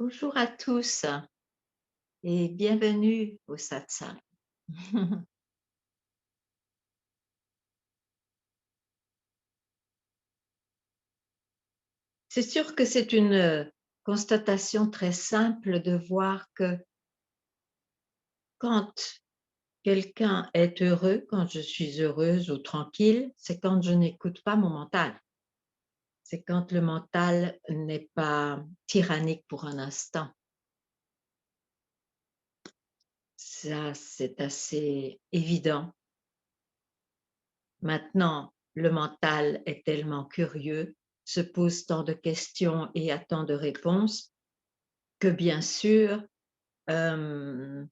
Bonjour à tous et bienvenue au satsang. C'est sûr que c'est une constatation très simple de voir que quand quelqu'un est heureux, quand je suis heureuse ou tranquille, c'est quand je n'écoute pas mon mental. C'est quand le mental n'est pas tyrannique pour un instant. Ça, c'est assez évident. Maintenant, le mental est tellement curieux, se pose tant de questions et a tant de réponses que bien sûr, la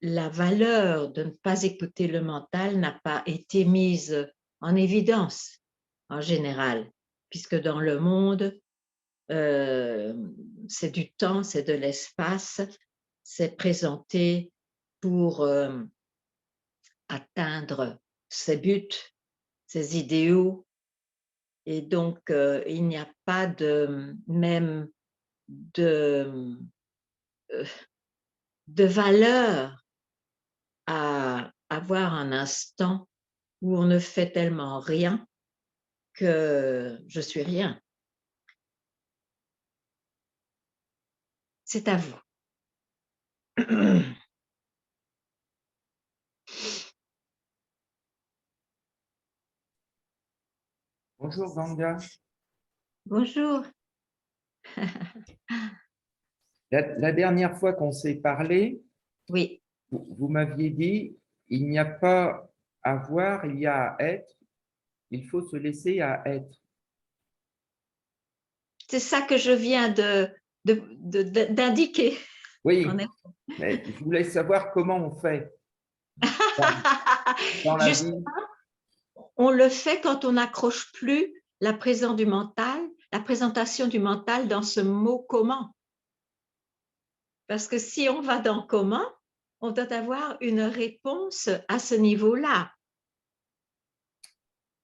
valeur de ne pas écouter le mental n'a pas été mise en évidence en général, puisque dans le monde, c'est du temps, c'est de l'espace, c'est présenté pour atteindre ses buts, ses idéaux. Et donc, il n'y a pas même de, heu, de valeur à avoir un instant où on ne fait tellement rien que je suis rien. C'est à vous. Bonjour Ganga. Bonjour. La dernière fois qu'on s'est parlé, Oui, vous m'aviez dit, il n'y a pas à voir, il y a à être, il faut se laisser à être. c'est ça que je viens d'indiquer, en Oui, effet. mais je voulais savoir comment on fait dans la Juste, vie. on le fait quand on n'accroche plus la présentation du mental dans ce mot comment. Parce que si on va dans comment, on doit avoir une réponse à ce niveau-là.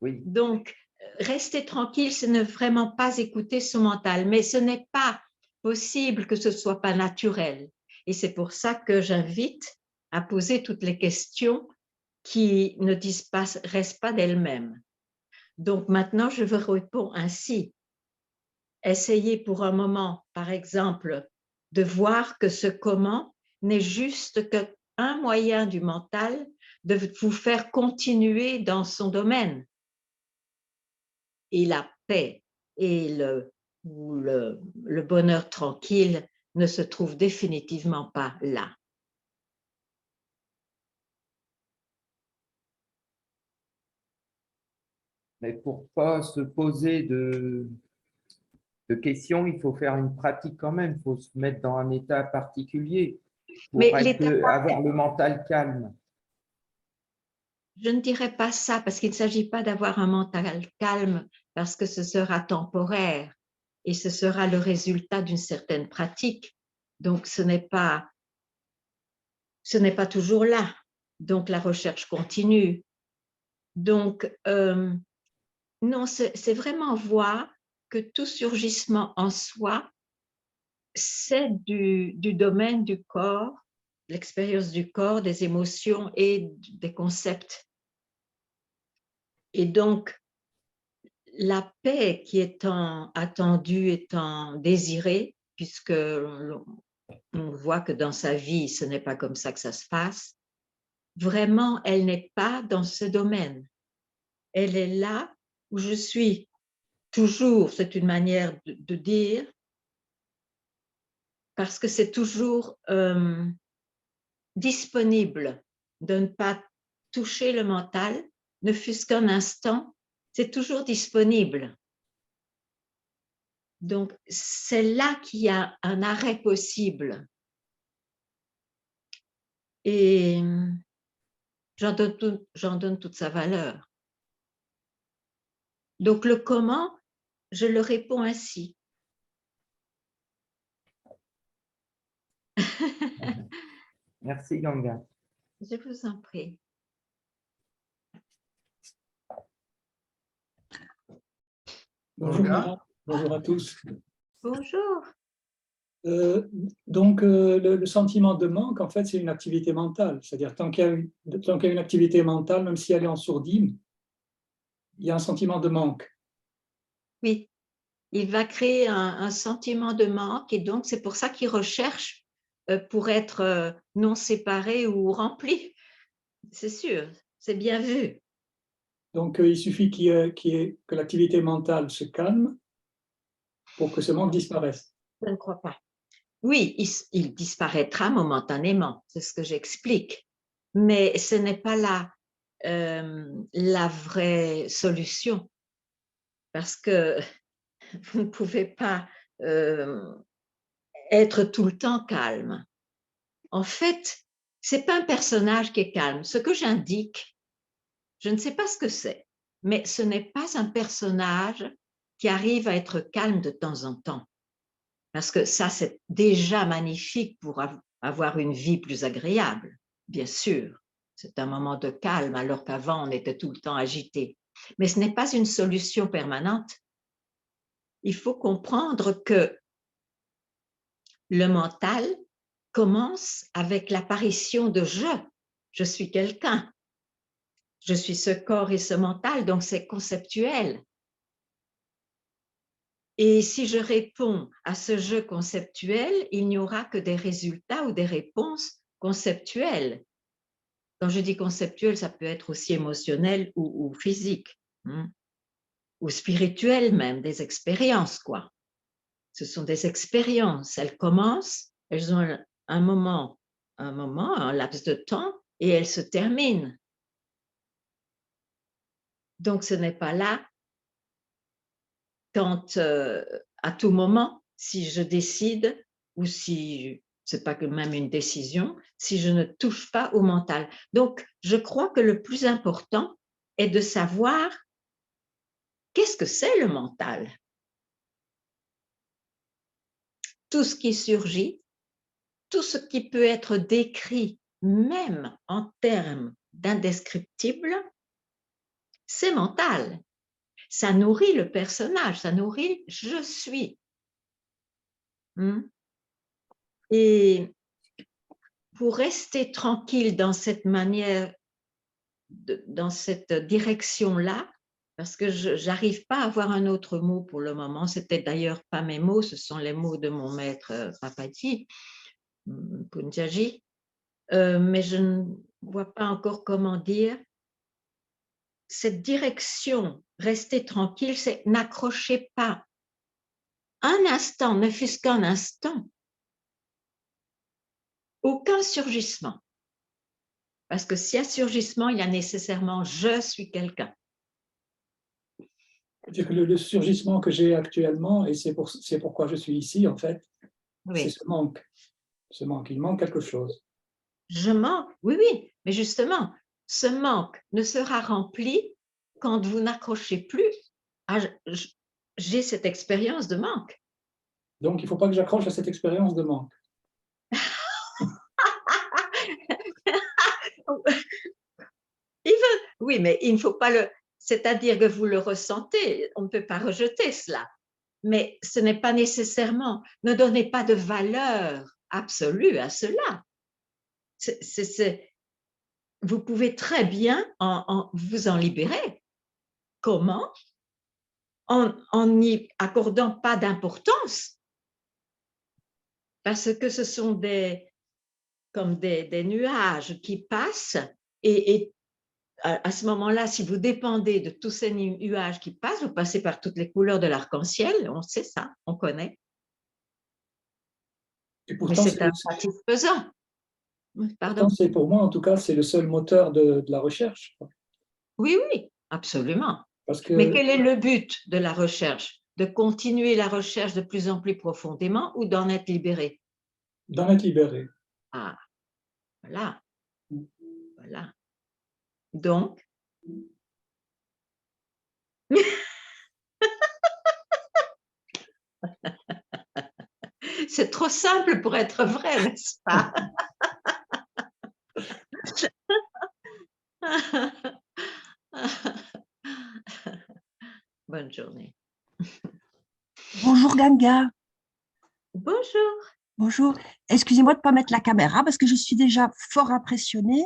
Oui, Donc, rester tranquille, c'est ne vraiment pas écouter son mental. Mais ce n'est pas possible que ce ne soit pas naturel. Et c'est pour ça que j'invite à poser toutes les questions qui ne restent pas d'elles-mêmes. Donc maintenant, je vous réponds ainsi. Essayez pour un moment, par exemple, de voir que ce comment n'est juste qu'un moyen du mental de vous faire continuer dans son domaine. Et la paix et le bonheur tranquille ne se trouvent définitivement pas là. mais pour pas se poser de questions, il faut faire une pratique quand même, il faut se mettre dans un état particulier pour Mais l'état, avoir le mental calme. je ne dirais pas ça parce qu'il ne s'agit pas d'avoir un mental calme parce que ce sera temporaire et ce sera le résultat d'une certaine pratique. Donc ce n'est pas toujours là. Donc la recherche continue. Donc non, c'est vraiment voir que tout surgissement en soi, c'est du domaine du corps, l'expérience du corps, des émotions et des concepts. Et donc, la paix qui est attendue, étant désirée, puisque on voit que dans sa vie, ce n'est pas comme ça que ça se passe, vraiment, elle n'est pas dans ce domaine. Elle est là où je suis toujours, c'est une manière de dire, parce que c'est toujours disponible de ne pas toucher le mental, ne fût-ce qu'un instant, c'est toujours disponible. Donc, c'est là qu'il y a un arrêt possible. Et j'en donne toute sa valeur. Donc, le comment, je le réponds ainsi. Merci Ganga. Je vous en prie. Bonjour Mira, bonjour à tous. Bonjour. Donc, le sentiment de manque, en fait, c'est une activité mentale. C'est-à-dire, tant qu'il y a une activité mentale, même si elle est en sourdine, il y a un sentiment de manque. Oui, il va créer un sentiment de manque et donc c'est pour ça qu'il recherche pour être non séparé ou rempli. C'est sûr, c'est bien vu. Donc, il suffit que l'activité mentale se calme pour que ce manque disparaisse. Je ne crois pas. Oui, il disparaîtra momentanément, c'est ce que j'explique. Mais ce n'est pas la vraie solution parce que vous ne pouvez pas être tout le temps calme. En fait, ce n'est pas un personnage qui est calme. Ce que j'indique, je ne sais pas ce que c'est, mais ce n'est pas un personnage qui arrive à être calme de temps en temps. Parce que ça, c'est déjà magnifique pour avoir une vie plus agréable, bien sûr. C'est un moment de calme, alors qu'avant, on était tout le temps agité. Mais ce n'est pas une solution permanente. Il faut comprendre que le mental commence avec l'apparition de je. Je suis quelqu'un. Je suis ce corps et ce mental, donc c'est conceptuel. Et si je réponds à ce jeu conceptuel, il n'y aura que des résultats ou des réponses conceptuelles. Quand je dis conceptuel, ça peut être aussi émotionnel ou physique, ou spirituel même, des expériences, quoi. Ce sont des expériences. Elles commencent, elles ont un moment, un laps de temps, et elles se terminent. Donc, ce n'est pas là quand, à tout moment, si je décide ou si c'est pas que même une décision, si je ne touche pas au mental. Donc, je crois que le plus important est de savoir qu'est-ce que c'est le mental. Tout ce qui surgit, tout ce qui peut être décrit, même en termes d'indescriptible, c'est mental. Ça nourrit le personnage, ça nourrit je suis. Et pour rester tranquille dans cette manière, dans cette direction-là, parce que je n'arrive pas à avoir un autre mot pour le moment, c'était d'ailleurs pas mes mots, ce sont les mots de mon maître Papaji, Punjaji, mais je ne vois pas encore comment dire. Cette direction, rester tranquille, c'est n'accrochez pas un instant, ne fût-ce qu'un instant, aucun surgissement. Parce que s'il y a surgissement, il y a nécessairement « je suis quelqu'un ». C'est-à-dire que le surgissement que j'ai actuellement, et c'est pourquoi je suis ici, en fait, c'est Oui. ce manque. Ce manque, il manque quelque chose. Je manque, oui, oui, mais justement, ce manque ne sera rempli quand vous n'accrochez plus à « j'ai cette expérience de manque ». Donc, il ne faut pas que j'accroche à cette expérience de manque. Oui, mais il ne faut pas le… C'est-à-dire que vous le ressentez, on ne peut pas rejeter cela. Mais ce n'est pas nécessairement… Ne donnez pas de valeur absolue à cela. Vous pouvez très bien vous en libérer. Comment? En n'y accordant pas d'importance. Parce que ce sont comme des nuages qui passent et à ce moment-là, si vous dépendez de tous ces nuages qui passent, vous passez par toutes les couleurs de l'arc-en-ciel, on sait ça, on connaît. Et Mais pourtant, c'est insatisfaisant. Pardon? pour moi, en tout cas, c'est le seul moteur de la recherche. Oui, oui, absolument. Parce Mais que quel est le but de la recherche? De continuer la recherche de plus en plus profondément ou d'en être libéré? d'en être libéré. Ah, voilà, voilà. Donc, c'est trop simple pour être vrai, n'est-ce pas? Bonne journée. Bonjour Ganga. Bonjour. Bonjour. Excusez-moi de ne pas mettre la caméra parce que je suis déjà fort impressionnée.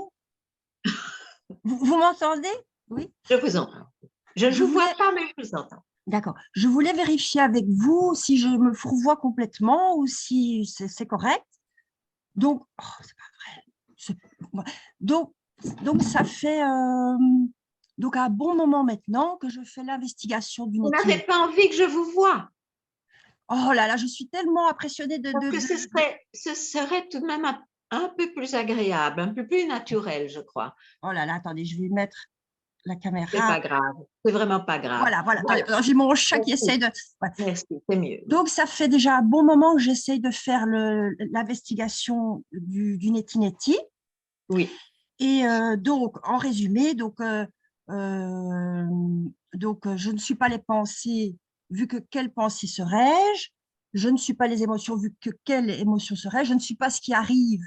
Vous m'entendez? Oui. Je vous entends. Je ne Je vous vois voulais, pas, mais je vous entends. d'accord. Je voulais vérifier avec vous si je me fourvoie complètement ou si c'est correct. Donc, oh, c'est pas vrai. C'est- Donc, donc ça fait donc un bon moment maintenant que je fais l'investigation d'une Vous n'avez étude. pas envie que je vous voie. Oh là là, je suis tellement impressionnée Parce que ce serait tout de même un peu plus agréable, un peu plus naturel, je crois. Oh là là, attendez, je vais mettre la C'est caméra. pas grave. C'est vraiment pas grave. Voilà, voilà. Attendez, Voilà. alors, j'ai mon chat qui essaye Merci. de. Ouais. Merci, c'est mieux. Donc, ça fait déjà un bon moment que j'essaye de faire l'investigation du Neti-Neti. Oui. Et donc, en résumé, je ne suis pas les pensées, vu que quelles pensées serais-je? Je ne suis pas les émotions, vu que quelles émotions serais-je? Je ne suis pas ce qui arrive,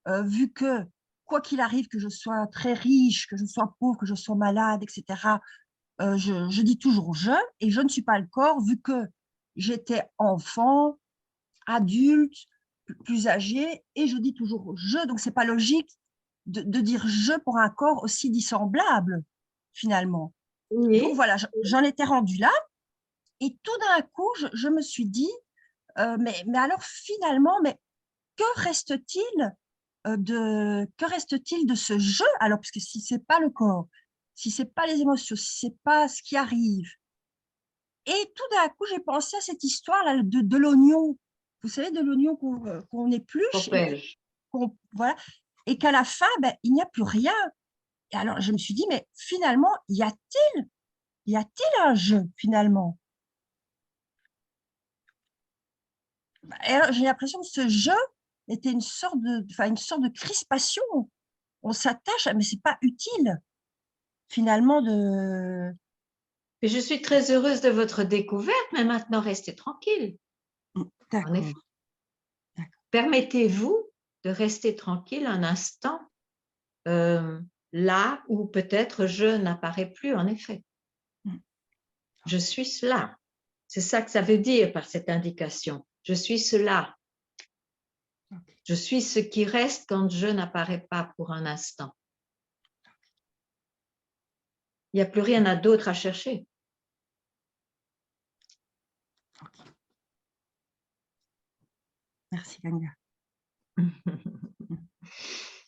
vu que, quoi qu'il arrive, que je sois très riche, que je sois pauvre, que je sois malade, etc., je dis toujours je, et je ne suis pas le corps, vu que j'étais enfant, adulte, plus âgé, et je dis toujours je, donc c'est pas logique de dire je pour un corps aussi dissemblable, finalement. Donc Oui. voilà, j'en étais rendue là, et tout d'un coup, je me suis dit, mais alors finalement, mais que reste-t-il que reste-t-il de ce jeu alors, parce que si c'est pas le corps, si c'est pas les émotions, si c'est pas ce qui arrive, et tout d'un coup, j'ai pensé à cette histoire-là de l'oignon. Vous savez, de l'oignon qu'on épluche et Propelle. voilà, et qu'à la fin, ben, il n'y a plus rien. Et alors, je me suis dit, mais finalement, y a-t-il un jeu, finalement? Et alors, j'ai l'impression que ce jeu était une sorte de crispation. On s'attache, mais c'est pas utile, finalement, de… Et je suis très heureuse de votre découverte, mais maintenant, restez tranquille. En effet. D'accord. Permettez-vous de rester tranquille un instant, là où peut-être je n'apparais plus, en effet. Je suis cela. C'est ça que ça veut dire par cette indication. Je suis cela. Je suis ce qui reste quand je n'apparais pas pour un instant. Il n'y a plus rien d'autre à chercher. Merci, Ganga.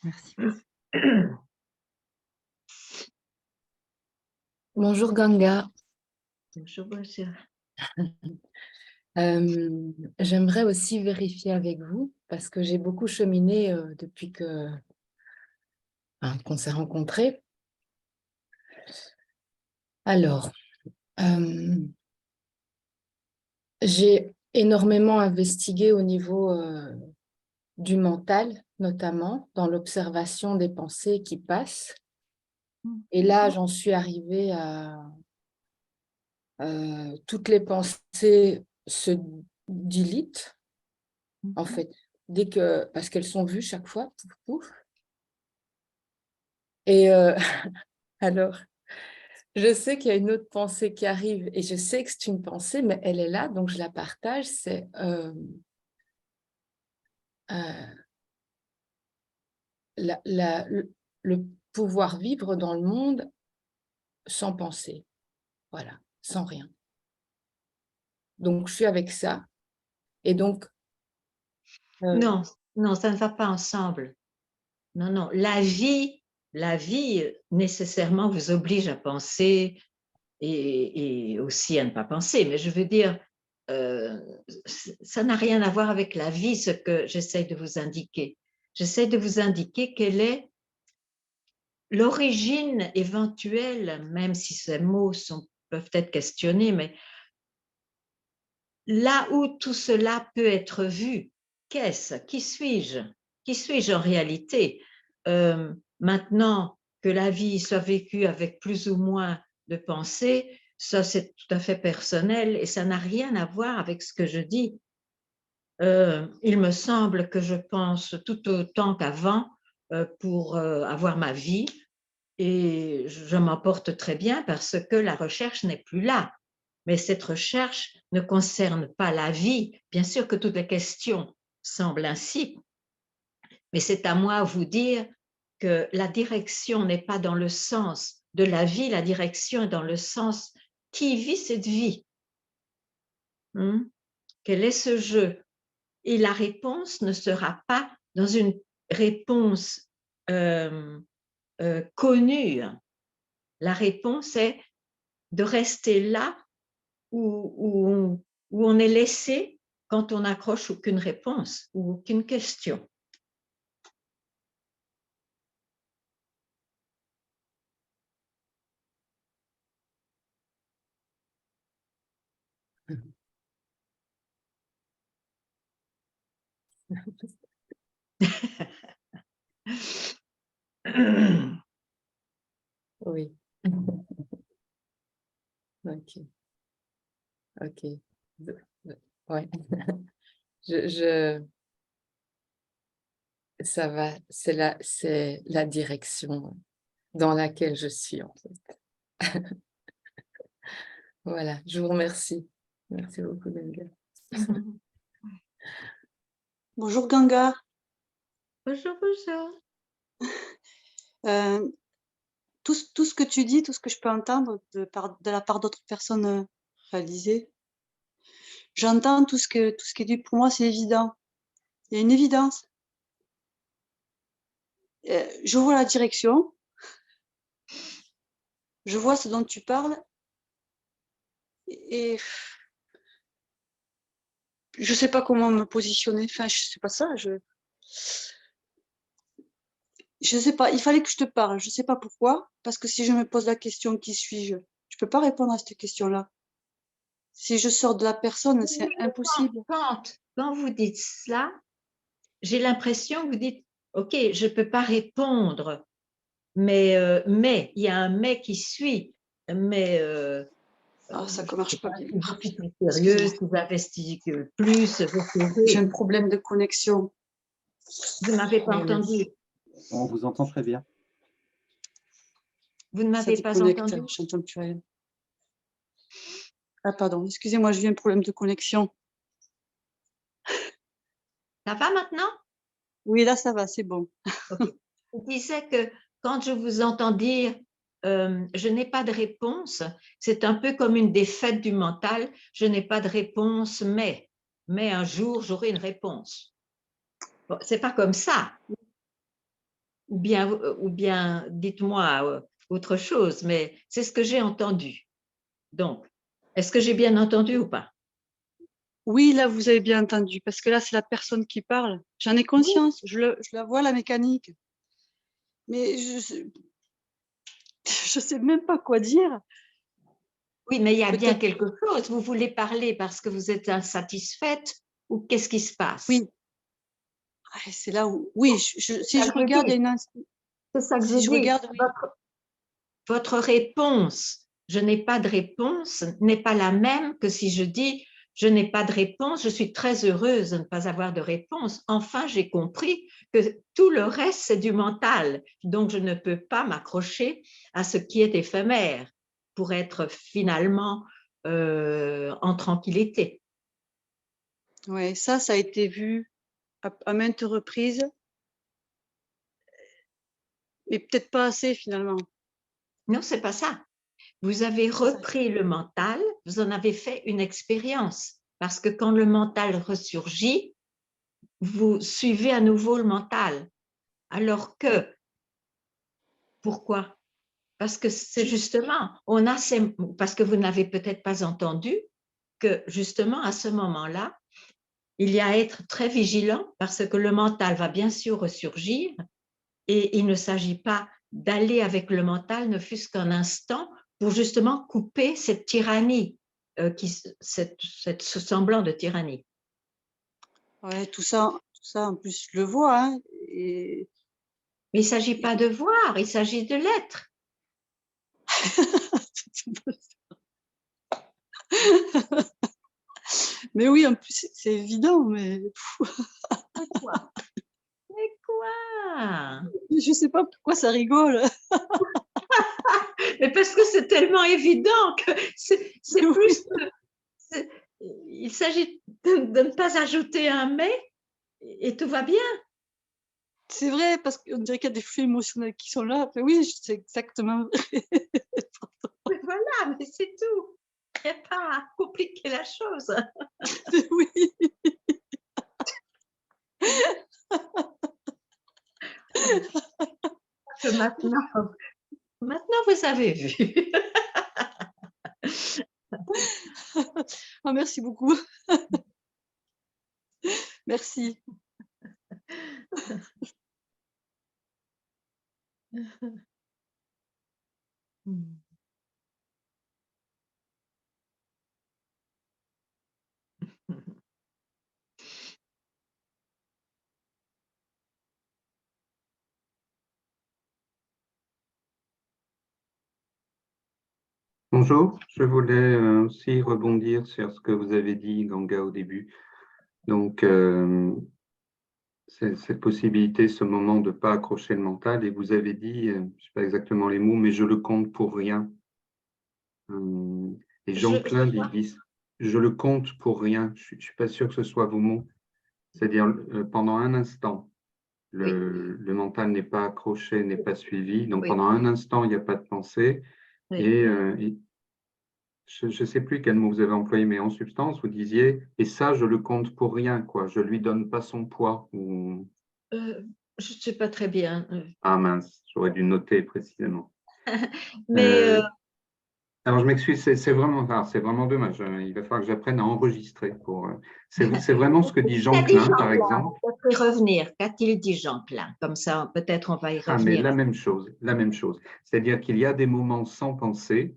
Merci. Bonjour Ganga. Bonjour, bonjour. J'aimerais aussi vérifier avec vous parce que j'ai beaucoup cheminé depuis qu'on s'est rencontrés. Alors, j'ai énormément investigué au niveau du mental, notamment dans l'observation des pensées qui passent. Et là, j'en suis arrivée à toutes les pensées se dilitent, en fait, parce qu'elles sont vues chaque fois, pouf, pouf. Et alors, je sais qu'il y a une autre pensée qui arrive et je sais que c'est une pensée, mais elle est là, donc je la partage, c'est le pouvoir vivre dans le monde sans penser, voilà, sans rien. Donc, je suis avec ça. Et donc… Non, non, ça ne va pas ensemble. Non, non. La vie nécessairement vous oblige à penser et aussi à ne pas penser. Mais je veux dire, ça n'a rien à voir avec la vie, ce que j'essaie de vous indiquer. J'essaie de vous indiquer quelle est l'origine éventuelle, même si ces mots peuvent être questionnés, mais là où tout cela peut être vu, qu'est-ce? Qui suis-je? Qui suis-je en réalité? Maintenant que la vie soit vécue avec plus ou moins de pensée, ça c'est tout à fait personnel et ça n'a rien à voir avec ce que je dis. Il me semble que je pense tout autant qu'avant pour avoir ma vie et je m'en porte très bien parce que la recherche n'est plus là. Mais cette recherche ne concerne pas la vie. Bien sûr que toutes les questions semble ainsi. Mais c'est à moi de vous dire que la direction n'est pas dans le sens de la vie, la direction est dans le sens qui vit cette vie. Quel est ce jeu? Et la réponse ne sera pas dans une réponse connue. La réponse est de rester là où on est laissé quand on n'accroche aucune réponse ou aucune question. Oui. Ok. Ok. Ouais. Ça va, c'est la direction dans laquelle je suis en fait. Voilà, je vous remercie. Merci beaucoup, Ganga. Bonjour Ganga. Bonjour, bonjour. Tout ce que tu dis, tout ce que je peux entendre de la part d'autres personnes réalisées, j'entends tout ce qui est dit. Pour moi, c'est évident. Il y a une évidence. Je vois la direction. Je vois ce dont tu parles. Et je ne sais pas comment me positionner. Enfin, je ne sais pas ça. Je sais pas. Il fallait que je te parle. Je ne sais pas pourquoi. Parce que si je me pose la question, qui suis-je? Je ne peux pas répondre à cette question-là. Si je sors de la personne, c'est impossible. Quand vous dites cela, j'ai l'impression que vous dites, OK, je ne peux pas répondre, mais il y a un mais qui suit. Mais Ça ne marche pas bien. vous êtes plus sérieuse, vous investiguez plus. J'ai un problème de connexion. Vous ne m'avez pas entendu. On vous entend très bien. Vous ne m'avez pas entendu. Je n'entends plus rien. Ah pardon, excusez-moi, j'ai eu un problème de connexion. Ça va maintenant? Oui, là ça va, c'est bon. Okay. Je disais que quand je vous entends dire je n'ai pas de réponse, c'est un peu comme une défaite du mental. Je n'ai pas de réponse, mais un jour j'aurai une réponse. Bon, c'est pas comme ça. Ou bien dites-moi autre chose, mais c'est ce que j'ai entendu. Donc, est-ce que j'ai bien entendu ou pas? Oui, là vous avez bien entendu, parce que là c'est la personne qui parle. J'en ai conscience, je la vois la mécanique. Mais je sais même pas quoi dire. Oui, mais il y a bien quelque chose. Vous voulez parler parce que vous êtes insatisfaite ou qu'est-ce qui se passe? Oui. C'est là où, oui, si je regarde, il y a une... C'est ça que je dis. Regarde, oui. Votre réponse, je n'ai pas de réponse, n'est pas la même que si je dis je n'ai pas de réponse, je suis très heureuse de ne pas avoir de réponse. Enfin, j'ai compris que tout le reste, c'est du mental. Donc, je ne peux pas m'accrocher à ce qui est éphémère pour être finalement en tranquillité. Oui, ça a été vu à maintes reprises, mais peut-être pas assez finalement. Non, c'est pas ça. Vous avez repris le mental, vous en avez fait une expérience. Parce que quand le mental ressurgit, vous suivez à nouveau le mental. Alors que, pourquoi? Parce que c'est justement, parce que vous n'avez peut-être pas entendu que justement à ce moment-là, il y a à être très vigilant parce que le mental va bien sûr ressurgir et il ne s'agit pas d'aller avec le mental, ne fût-ce qu'un instant, pour justement couper cette tyrannie, ce semblant de tyrannie. Ouais, tout ça en plus, je le vois. Hein, mais il ne s'agit pas de voir, il s'agit de l'être. Mais oui, en plus, c'est évident, mais... Mais quoi? Je ne sais pas pourquoi ça rigole. Mais parce que c'est tellement évident que c'est plus... Il s'agit de ne pas ajouter un « mais » Et tout va bien. C'est vrai, parce qu'on dirait qu'il y a des flux émotionnels qui sont là. Mais oui, c'est exactement vrai. Mais voilà, mais c'est tout. Il n'y a pas à compliquer la chose. Oui. Que maintenant, vous avez vu. Ah, merci beaucoup. Merci. Bonjour, je voulais aussi rebondir sur ce que vous avez dit, Ganga, au début. Donc, cette possibilité, ce moment de ne pas accrocher le mental, et vous avez dit, je ne sais pas exactement les mots, mais je le compte pour rien. Et Jean Klein dit, je le compte pour rien. Je ne suis pas sûr que ce soit vos mots. C'est-à-dire, pendant un instant, le mental n'est pas accroché, n'est pas suivi. Donc, Oui. pendant un instant, il n'y a pas de pensée. Oui. Et je ne sais plus quel mot vous avez employé, mais en substance, vous disiez, et ça, je le compte pour rien, quoi. Je ne lui donne pas son poids. Ou... Je ne sais pas très bien. Ah mince, j'aurais dû noter précisément. Mais Alors, je m'excuse, c'est vraiment dommage. Il va falloir que j'apprenne à enregistrer. C'est vraiment ce que dit Jean qu'a dit Klein, Jean par Klein? exemple. Ça fait revenir. Qu'a-t-il dit Jean Klein? Comme ça, peut-être on va y Ah, mais revenir. la même chose. C'est-à-dire qu'il y a des moments sans pensée,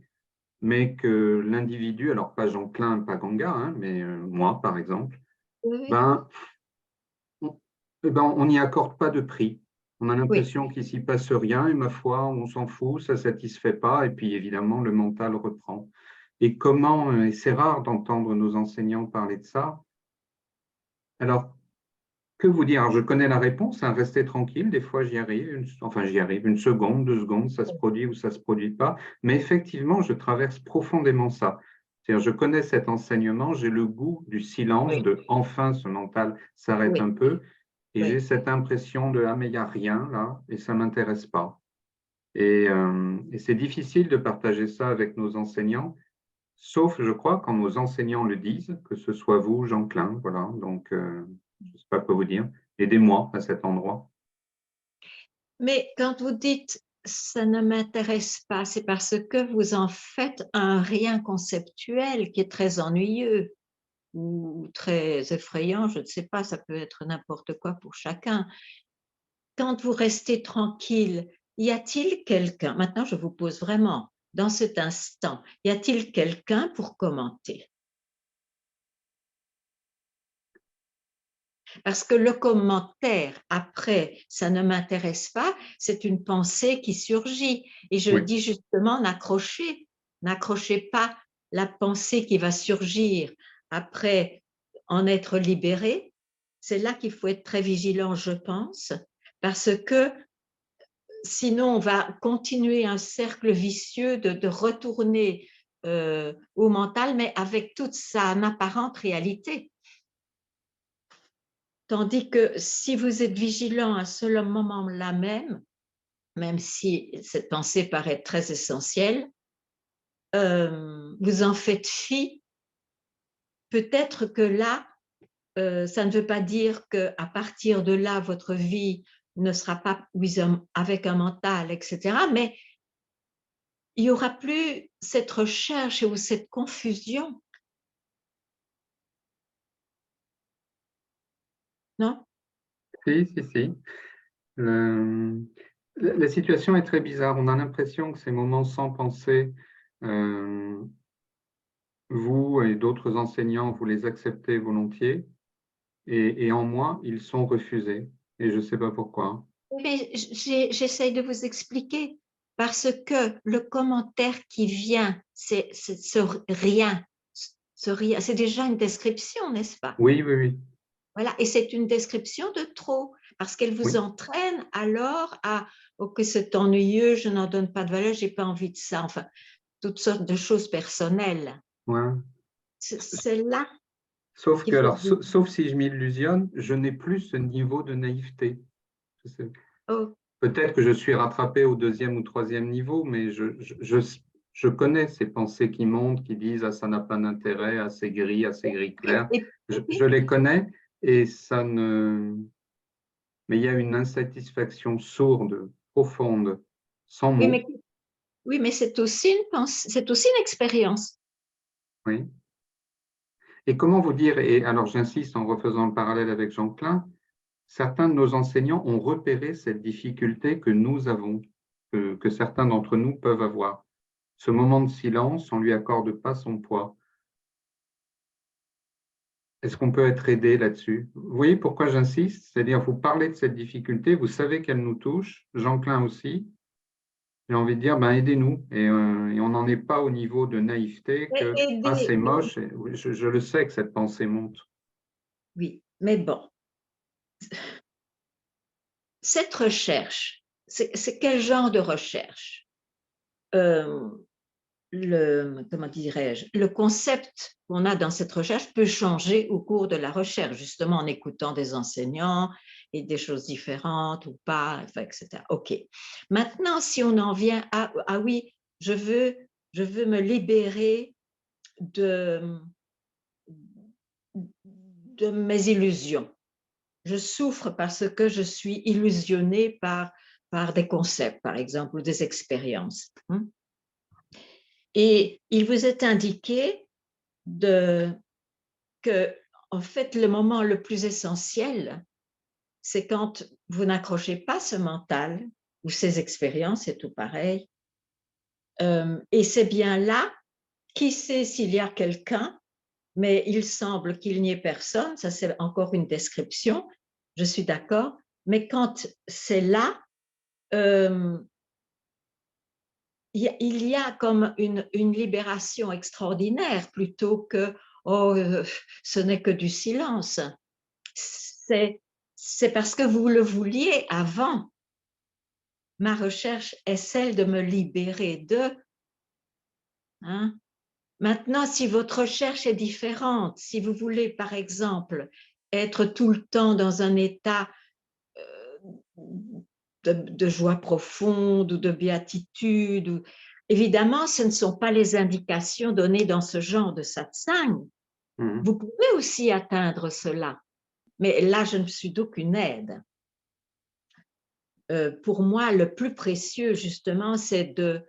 mais que l'individu, alors pas Jean Klein, pas Ganga, hein, mais moi, par exemple, Oui, oui. ben, on n'y accorde pas de prix. On a l'impression qu'il s'y passe rien et ma foi, on s'en fout, ça ne satisfait pas. Et puis évidemment, le mental reprend. Et comment, et c'est rare d'entendre nos enseignants parler de ça. Alors, que vous dire? Alors, je connais la réponse, hein, restez tranquille, des fois j'y arrive, j'y arrive, 1 seconde, 2 secondes, ça se produit ou ça ne se produit pas. Mais effectivement, je traverse profondément ça. C'est-à-dire, je connais cet enseignement, j'ai le goût du silence, Oui. de enfin ce mental s'arrête Oui. un peu. Et Oui. j'ai cette impression de ah, mais il n'y a rien là, et ça ne m'intéresse pas. Et c'est difficile de partager ça avec nos enseignants, sauf, je crois, quand nos enseignants le disent, que ce soit vous, Jean Klein, voilà. Donc, je ne sais pas quoi vous dire. Aidez-moi à cet endroit. Mais quand vous dites ça ne m'intéresse pas, c'est parce que vous en faites un rien conceptuel qui est très ennuyeux ou très effrayant, je ne sais pas, ça peut être n'importe quoi pour chacun. Quand vous restez tranquille, y a-t-il quelqu'un, maintenant je vous pose vraiment, dans cet instant, y a-t-il quelqu'un pour commenter? Parce que le commentaire, après, ça ne m'intéresse pas, c'est une pensée qui surgit. Et je Oui. dis justement, n'accrochez pas la pensée qui va surgir après en être libéré. C'est là qu'il faut être très vigilant, je pense, parce que sinon, on va continuer un cercle vicieux de retourner au mental, mais avec toute sa apparente réalité. Tandis que si vous êtes vigilant à ce moment-là même si cette pensée paraît très essentielle, vous en faites fi, peut-être que là, ça ne veut pas dire qu'à partir de là, votre vie ne sera pas avec un mental, etc. Mais il n'y aura plus cette recherche ou cette confusion. Non? Si. La situation est très bizarre. On a l'impression que ces moments sans pensée, vous et d'autres enseignants, vous les acceptez volontiers. Et en moi, ils sont refusés. Et je ne sais pas pourquoi. Mais j'essaye de vous expliquer parce que le commentaire qui vient, c'est ce rien, c'est déjà une description, n'est-ce pas? Oui. Voilà, et c'est une description de trop parce qu'elle vous Oui. entraîne alors à oh, que c'est ennuyeux, je n'en donne pas de valeur, j'ai pas envie de ça, enfin, toutes sortes de choses personnelles. Ouais. C'est là. Sauf Il que, faut alors, dire, sauf si je m'illusionne, je n'ai plus ce niveau de naïveté. oh, Peut-être que je suis rattrapé au 2e ou 3e niveau, mais je connais ces pensées qui montent, qui disent ah, ça n'a pas d'intérêt, assez gris clair. et Je les connais et ça ne. Mais il y a une insatisfaction sourde, profonde, sans oui, mots. mais c'est aussi c'est aussi une expérience. Oui. Et comment vous dire, et alors j'insiste en refaisant le parallèle avec Jean Klein, certains de nos enseignants ont repéré cette difficulté que nous avons, que certains d'entre nous peuvent avoir. Ce moment de silence, on ne lui accorde pas son poids. Est-ce qu'on peut être aidé là-dessus? Vous voyez pourquoi j'insiste? C'est-à-dire, vous parlez de cette difficulté, vous savez qu'elle nous touche, Jean Klein aussi. J'ai envie de dire, ben, aidez-nous. Et on n'en est pas au niveau de naïveté que ah, c'est Aider, moche. Et je le sais que cette pensée monte. oui, mais bon, cette recherche, c'est quel genre de recherche? Comment dirais-je, le concept qu'on a dans cette recherche peut changer au cours de la recherche, justement en écoutant des enseignants et des choses différentes ou pas, enfin, etc. OK. Maintenant, si on en vient à, ah oui, je veux me libérer de mes illusions. Je souffre parce que je suis illusionnée par des concepts, par exemple, ou des expériences. Et il vous est indiqué que, en fait, le moment le plus essentiel, c'est quand vous n'accrochez pas ce mental ou ces expériences, c'est tout pareil. Et c'est bien là, qui sait s'il y a quelqu'un, mais il semble qu'il n'y ait personne, ça c'est encore une description, je suis d'accord, mais quand c'est là, il y a comme une libération extraordinaire plutôt que oh, ce n'est que du silence. C'est parce que vous le vouliez avant. Ma recherche est celle de me libérer de. Hein? Maintenant, si votre recherche est différente, si vous voulez, par exemple, être tout le temps dans un état de joie profonde ou de béatitude, évidemment, ce ne sont pas les indications données dans ce genre de satsang. Vous pouvez aussi atteindre cela, mais là, je ne suis d'aucune aide. Pour moi, le plus précieux, justement, c'est de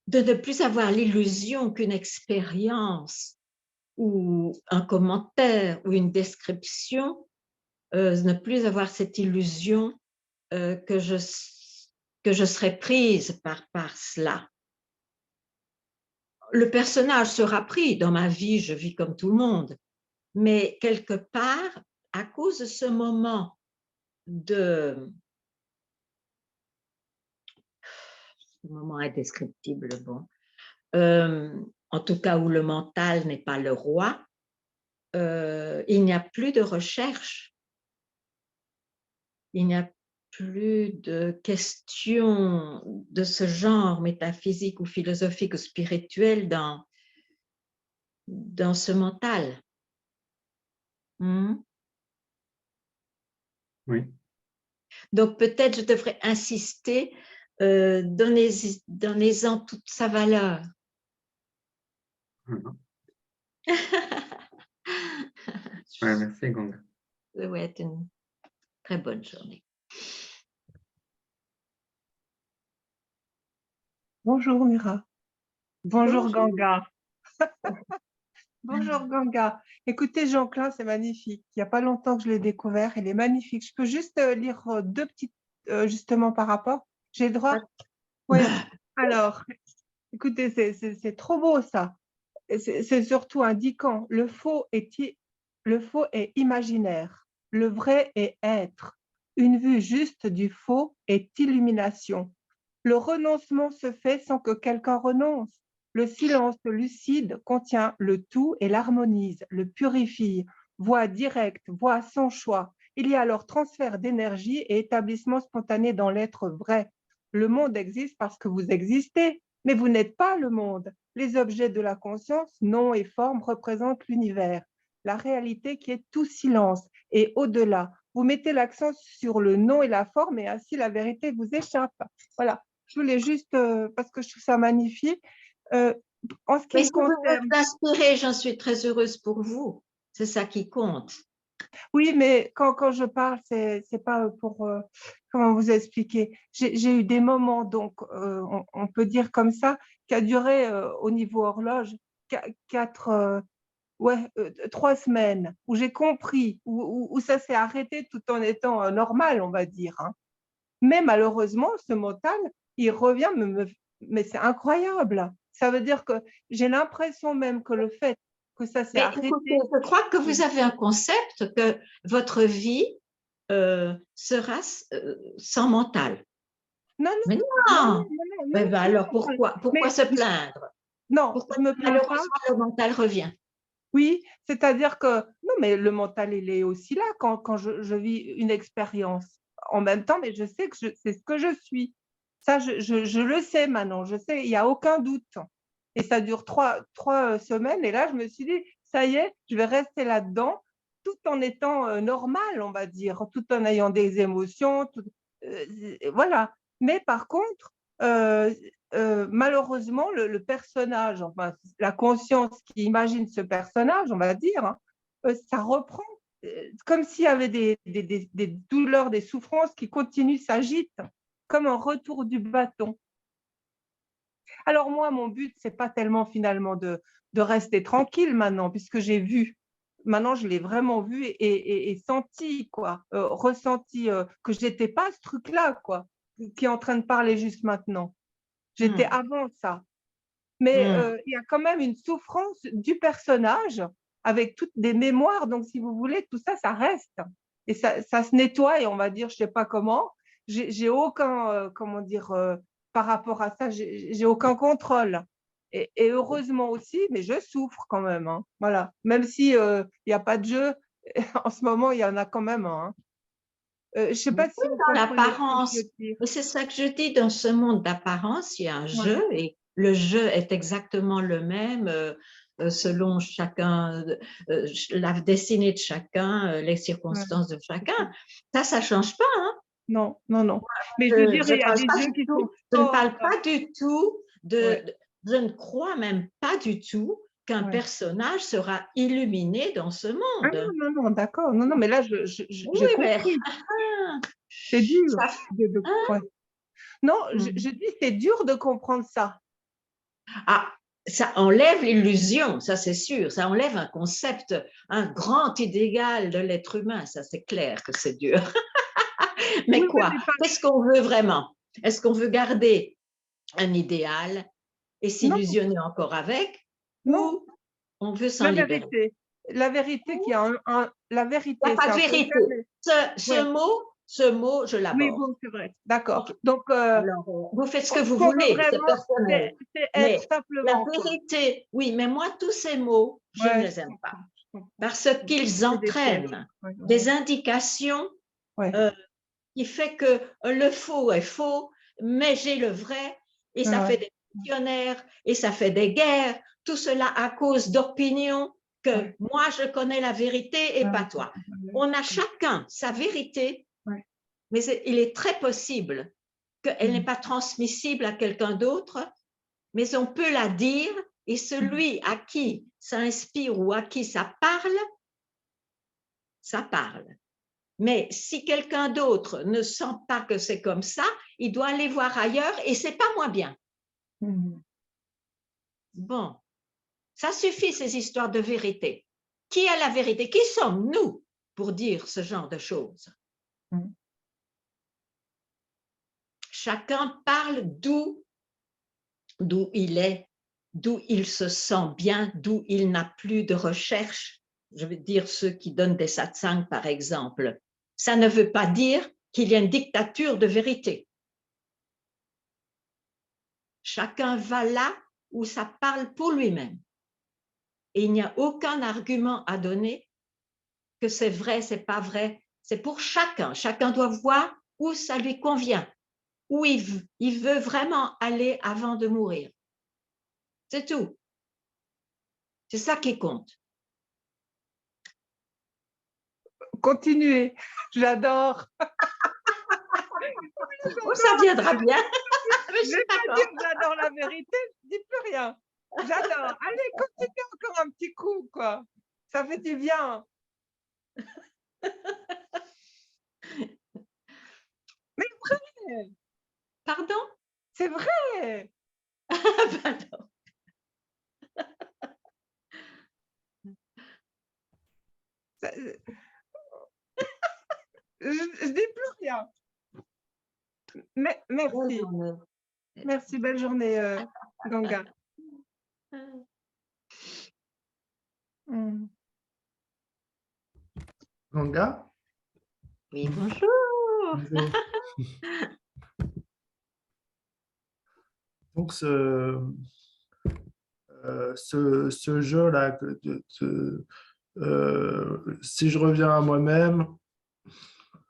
ne plus avoir l'illusion qu'une expérience ou un commentaire ou une description, ne plus avoir cette illusion que je serai prise par cela. Le personnage sera pris. Dans ma vie, je vis comme tout le monde. Mais quelque part, à cause de ce moment ce moment indescriptible, bon, en tout cas où le mental n'est pas le roi, il n'y a plus de recherche. Il n'y a plus de questions de ce genre métaphysique ou philosophique ou spirituel dans ce mental. Oui. Donc peut-être je devrais insister, donnez-en toute sa valeur. Ouais, merci, Ganga. Ça va être une très bonne journée. Bonjour Mira. Bonjour, Bonjour. Ganga. Bonjour Ganga. Écoutez, Jean Klein, c'est magnifique. Il n'y a pas longtemps que je l'ai découvert. Il est magnifique. Je peux juste lire deux petites, justement par rapport. J'ai le droit? Oui. Alors, écoutez, c'est trop beau ça. C'est surtout indiquant. Le faux est imaginaire. Le vrai est être. Une vue juste du faux est illumination. Le renoncement se fait sans que quelqu'un renonce. Le silence lucide contient le tout et l'harmonise, le purifie. Voie directe, voie sans choix. Il y a alors transfert d'énergie et établissement spontané dans l'être vrai. Le monde existe parce que vous existez. Mais vous n'êtes pas le monde. Les objets de la conscience, nom et forme, représentent l'univers, la réalité qui est tout silence et au-delà. Vous mettez l'accent sur le nom et la forme et ainsi la vérité vous échappe. Voilà, je voulais juste, parce que je trouve ça magnifique, en ce qui Mais me si vous concerne… êtes inspiré, j'en suis très heureuse pour vous. C'est ça qui compte. Oui, mais quand je parle, c'est pas pour… comment vous expliquer? J'ai eu des moments, donc on peut dire comme ça, qui a duré au niveau horloge 3 semaines, où j'ai compris, où ça s'est arrêté tout en étant normal, on va dire, hein. Mais malheureusement, ce mental, il revient, mais c'est incroyable. Ça veut dire que j'ai l'impression même que le fait que ça s'est Mais arrêté… écoutez, je crois que vous avez un concept que votre vie sera sans mental. Non, Mais non, non! non, Ben alors pourquoi mais se plaindre? non, Pourquoi je me plains pas. malheureusement le mental revient? Oui, c'est-à-dire que non, mais le mental, il est aussi là quand je vis une expérience en même temps, mais je sais que c'est ce que je suis. Ça, je le sais maintenant, je sais, il n'y a aucun doute. Et ça dure trois semaines, et là, je me suis dit, ça y est, je vais rester là-dedans, tout en étant normal, on va dire, tout en ayant des émotions, voilà. Mais par contre, malheureusement, le personnage, enfin, la conscience qui imagine ce personnage, on va dire, hein, ça reprend comme s'il y avait des douleurs, des souffrances qui continuent, s'agitent, comme un retour du bâton. Alors moi, mon but, c'est pas tellement finalement de rester tranquille maintenant, puisque j'ai vu. Maintenant, je l'ai vraiment vu et senti, quoi, ressenti que j'étais pas ce truc-là, quoi, qui est en train de parler juste maintenant. J'étais avant ça. Mais il y a quand même une souffrance du personnage avec toutes des mémoires. Donc, si vous voulez, tout ça, ça reste. Et ça se nettoie, et on va dire, je ne sais pas comment. J'ai aucun, comment dire, par rapport à ça, j'ai aucun contrôle. Et heureusement aussi, mais je souffre quand même, hein. Voilà. Même si il n'y a pas de jeu, en ce moment, il y en a quand même un, hein. Je ne sais pas si vous Dans comprenez ce que l'apparence, je veux dire. mais c'est ça que je dis, dans ce monde d'apparence, il y a un Ouais. jeu et le jeu est exactement le même selon chacun, la destinée de chacun, les Ouais. circonstances de chacun. Ça change pas, hein. Non, non, non. Mais je veux dire, Je il y a parle des pas jeux du qui tout, sont je ne forts. parle pas du tout Ouais, je ne crois même pas du tout qu'un ouais. personnage sera illuminé dans ce Ah monde. non, non, non, d'accord. Non, non, mais là, Oui, j'ai mais compris. C'est dur. ça, hein? Ouais. Non, je dis, c'est dur de comprendre ça. Ah, ça enlève l'illusion, ça c'est sûr, ça enlève un concept, un grand idéal de l'être humain, ça c'est clair que c'est dur. Mais Oui, oui, quoi? mais pas… Qu'est-ce qu'on veut vraiment? Est-ce qu'on veut garder un idéal et Non, s'illusionner encore avec, non. ou on veut s'en libérer? La vérité qui a la Il vérité, n'y a pas c'est de un vérité. concept. Ouais. Ce mot, je Oui, l'aborde. bon, c'est vrai. D'accord. Ok. Donc, Alors, vous faites ce que vous ce qu'on veut voulez, c'est vraiment, personnel. c'est être Mais la simplement, quoi. vérité, oui, mais moi, tous ces mots, je ne Ouais, les aime pas. je comprends. Parce qu'ils C'est des pièges. entraînent Ouais, des indications ouais. qui fait que le faux est faux, mais j'ai le vrai, et ça Ouais, fait des missionnaires, et ça fait des guerres, tout cela à cause d'opinions que ouais, moi je connais la vérité et ouais, pas toi. ouais, On a chacun sa vérité, ouais. mais il est très possible qu'elle n'est pas transmissible à quelqu'un d'autre, mais on peut la dire, et celui à qui ça inspire ou à qui ça parle. Mais si quelqu'un d'autre ne sent pas que c'est comme ça, il doit aller voir ailleurs et c'est pas moins bien. Bon, ça suffit ces histoires de vérité. Qui a la vérité? Qui sommes-nous pour dire ce genre de choses? Chacun parle d'où il est, d'où il se sent bien, d'où il n'a plus de recherche. Je veux dire ceux qui donnent des satsangs, par exemple. Ça ne veut pas dire qu'il y a une dictature de vérité. Chacun va là où ça parle pour lui-même. Et il n'y a aucun argument à donner que c'est vrai, c'est pas vrai. C'est pour chacun. Chacun doit voir où ça lui convient. où il veut vraiment aller avant de mourir. C'est tout. C'est ça qui compte. Continuez, j'adore. Oh, ça viendra bien. Mais Je je ne suis vais pas d'accord. dire que j'adore la vérité, je dis plus rien. J'adore. Allez, continuez encore un petit coup, quoi. Ça fait du bien. Mais vrai, Pardon? c'est vrai. Pardon. Ça- je dis plus rien. Merci. Merci, belle journée, Ganga. Ganga? Oui, bonjour. Bonjour. Donc, ce jeu-là, si je reviens à moi-même,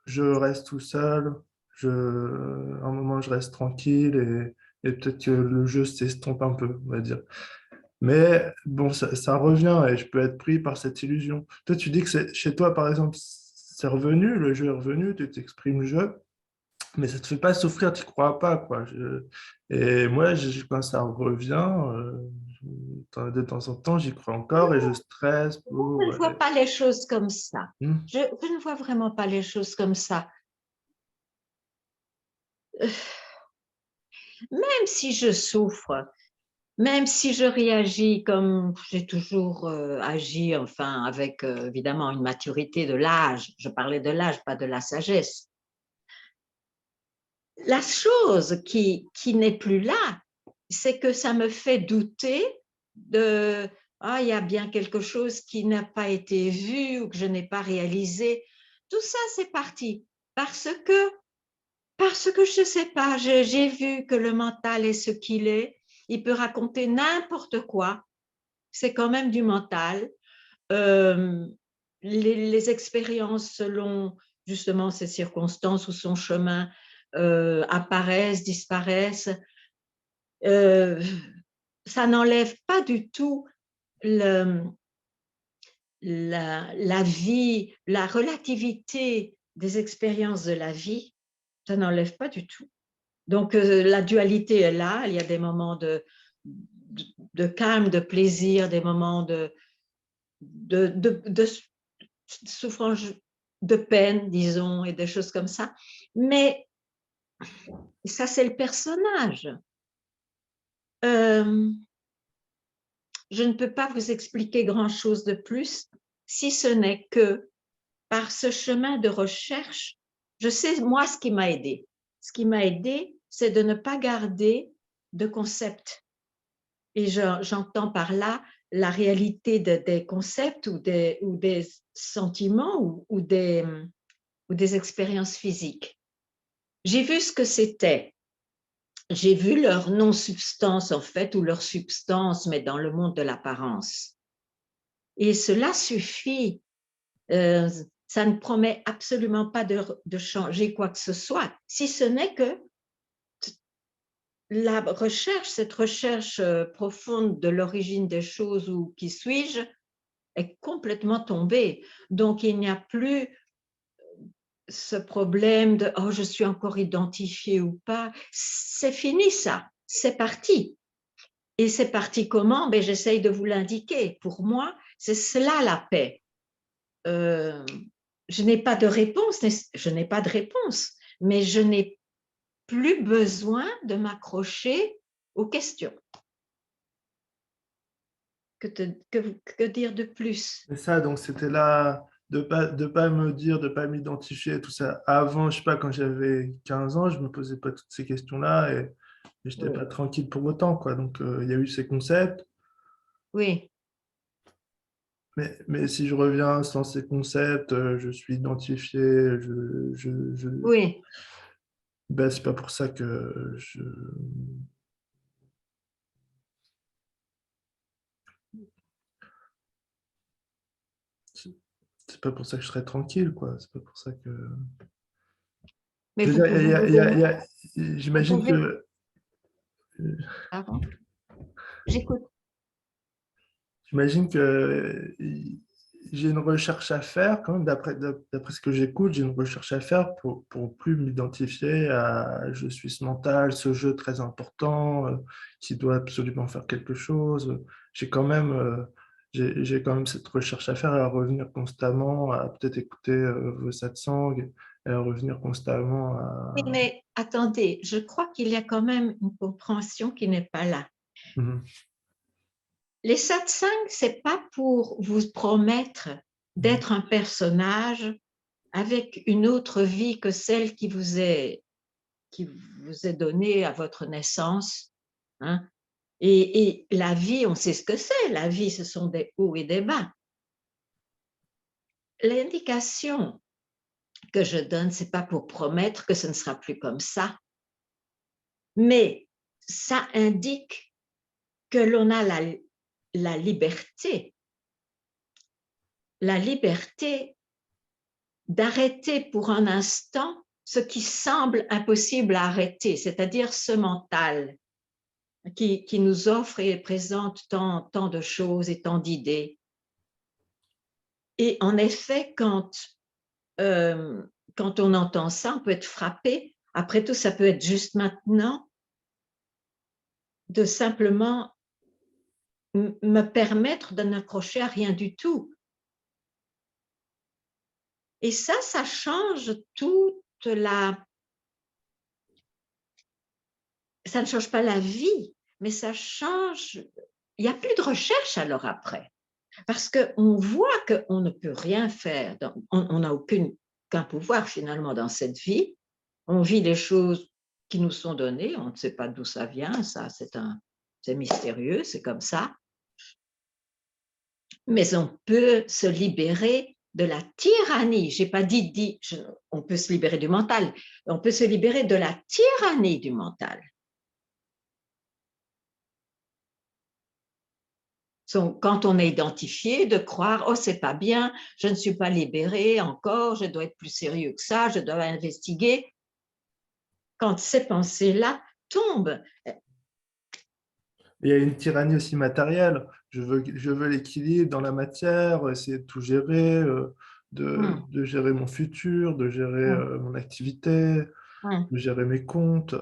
je reste tout seul, à un moment, je reste tranquille et peut-être que le jeu s'estompe un peu, on va dire. Mais bon, ça revient et je peux être pris par cette illusion. Toi, tu dis que chez toi, par exemple, c'est revenu, le jeu est revenu, tu t'exprimes le jeu, mais ça te fait pas souffrir, tu crois pas, quoi. Et moi, quand ça revient, de temps en temps, j'y crois encore et je stresse Je pour... ne vois pas les choses comme ça. Hmm. Je ne vois vraiment pas les choses comme ça. Même si je souffre, même si je réagis comme j'ai toujours agi, enfin, avec évidemment une maturité de l'âge, je parlais de l'âge, pas de la sagesse. La chose qui n'est plus là, c'est que ça me fait douter de ah, il y a bien quelque chose qui n'a pas été vu ou que je n'ai pas réalisé. Tout ça, c'est parti parce que je ne sais pas, j'ai vu que le mental est ce qu'il est. Il peut raconter n'importe quoi. C'est quand même du mental. Euh, les expériences selon justement ces circonstances ou son chemin apparaissent, disparaissent. Ça n'enlève pas du tout la vie, la relativité des expériences de la vie. Ça n'enlève pas du tout. Donc, la dualité est là. Il y a des moments de calme, de plaisir, des moments de souffrance, de peine, disons, et des choses comme ça. Mais ça, c'est le personnage. Je ne peux pas vous expliquer grand-chose de plus, si ce n'est que par ce chemin de recherche, je sais, moi, ce qui m'a aidé. Ce qui m'a aidé, c'est de ne pas garder de concept. Et j'entends par là la réalité des concepts ou des sentiments ou des expériences physiques. J'ai vu ce que c'était. J'ai vu leur non-substance, en fait, ou leur substance, mais dans le monde de l'apparence. Et cela suffit. Ça ne promet absolument pas de changer quoi que ce soit, si ce n'est que la recherche, cette recherche profonde de l'origine des choses ou qui suis-je, est complètement tombée. Donc, il n'y a plus ce problème de « oh, je suis encore identifiée ou pas ». C'est fini ça, c'est parti. Et c'est parti comment? Ben, j'essaye de vous l'indiquer. Pour moi, c'est cela la paix. Je n'ai pas de réponse, mais je n'ai plus besoin de m'accrocher aux questions. Que dire de plus? C'est ça, donc c'était là de pas me dire, de pas m'identifier, tout ça. Avant, je sais pas, quand j'avais 15 ans, je me posais pas toutes ces questions-là et je n'étais pas tranquille pour autant, quoi. Donc, il y a eu ces concepts. Oui. Mais si je reviens sans ces concepts, je suis identifié, Oui. ben, c'est pas pour ça que c'est pas pour ça que je serais tranquille, quoi. C'est pas pour ça que. Mais Je vous veux dire, pouvez vous donner- j'imagine pouvez- que Pardon, j'écoute. J'imagine que j'ai une recherche à faire, quand même, d'après ce que j'écoute, j'ai une recherche à faire pour plus m'identifier à je suis ce mental, ce jeu très important, qui doit absolument faire quelque chose. J'ai quand même, j'ai quand même cette recherche à faire et à revenir constamment, à peut-être écouter vos satsangs, et à revenir constamment Oui, à... mais attendez, je crois qu'il y a quand même une compréhension qui n'est pas là. Mhm. Les satsangs, c'est pas pour vous promettre d'être un personnage avec une autre vie que celle qui vous est donnée à votre naissance. Hein? Et la vie, on sait ce que c'est. La vie, ce sont des hauts et des bas. L'indication que je donne, c'est pas pour promettre que ce ne sera plus comme ça, mais ça indique que l'on a la liberté d'arrêter pour un instant ce qui semble impossible à arrêter, c'est-à-dire ce mental qui nous offre et présente tant de choses et tant d'idées. Et en effet, quand on entend ça, on peut être frappé. Après tout, ça peut être juste maintenant de simplement me permettre de n'accrocher à rien du tout. Et ça change toute la... Ça ne change pas la vie, mais ça change... Il n'y a plus de recherche alors après. Parce qu'on voit qu'on ne peut rien faire. On n'a qu'un pouvoir finalement dans cette vie. On vit les choses qui nous sont données. On ne sait pas d'où ça vient. Ça, c'est mystérieux, c'est comme ça. Mais on peut se libérer de la tyrannie. Je n'ai pas dit on peut se libérer du mental. On peut se libérer de la tyrannie du mental. Quand on est identifié, de croire « oh, c'est pas bien, je ne suis pas libéré encore, je dois être plus sérieux que ça, je dois investiguer ». Quand ces pensées-là tombent. Il y a une tyrannie aussi matérielle. Je veux l'équilibre dans la matière, essayer de tout gérer, de gérer mon futur, de gérer mon activité, de gérer mes comptes.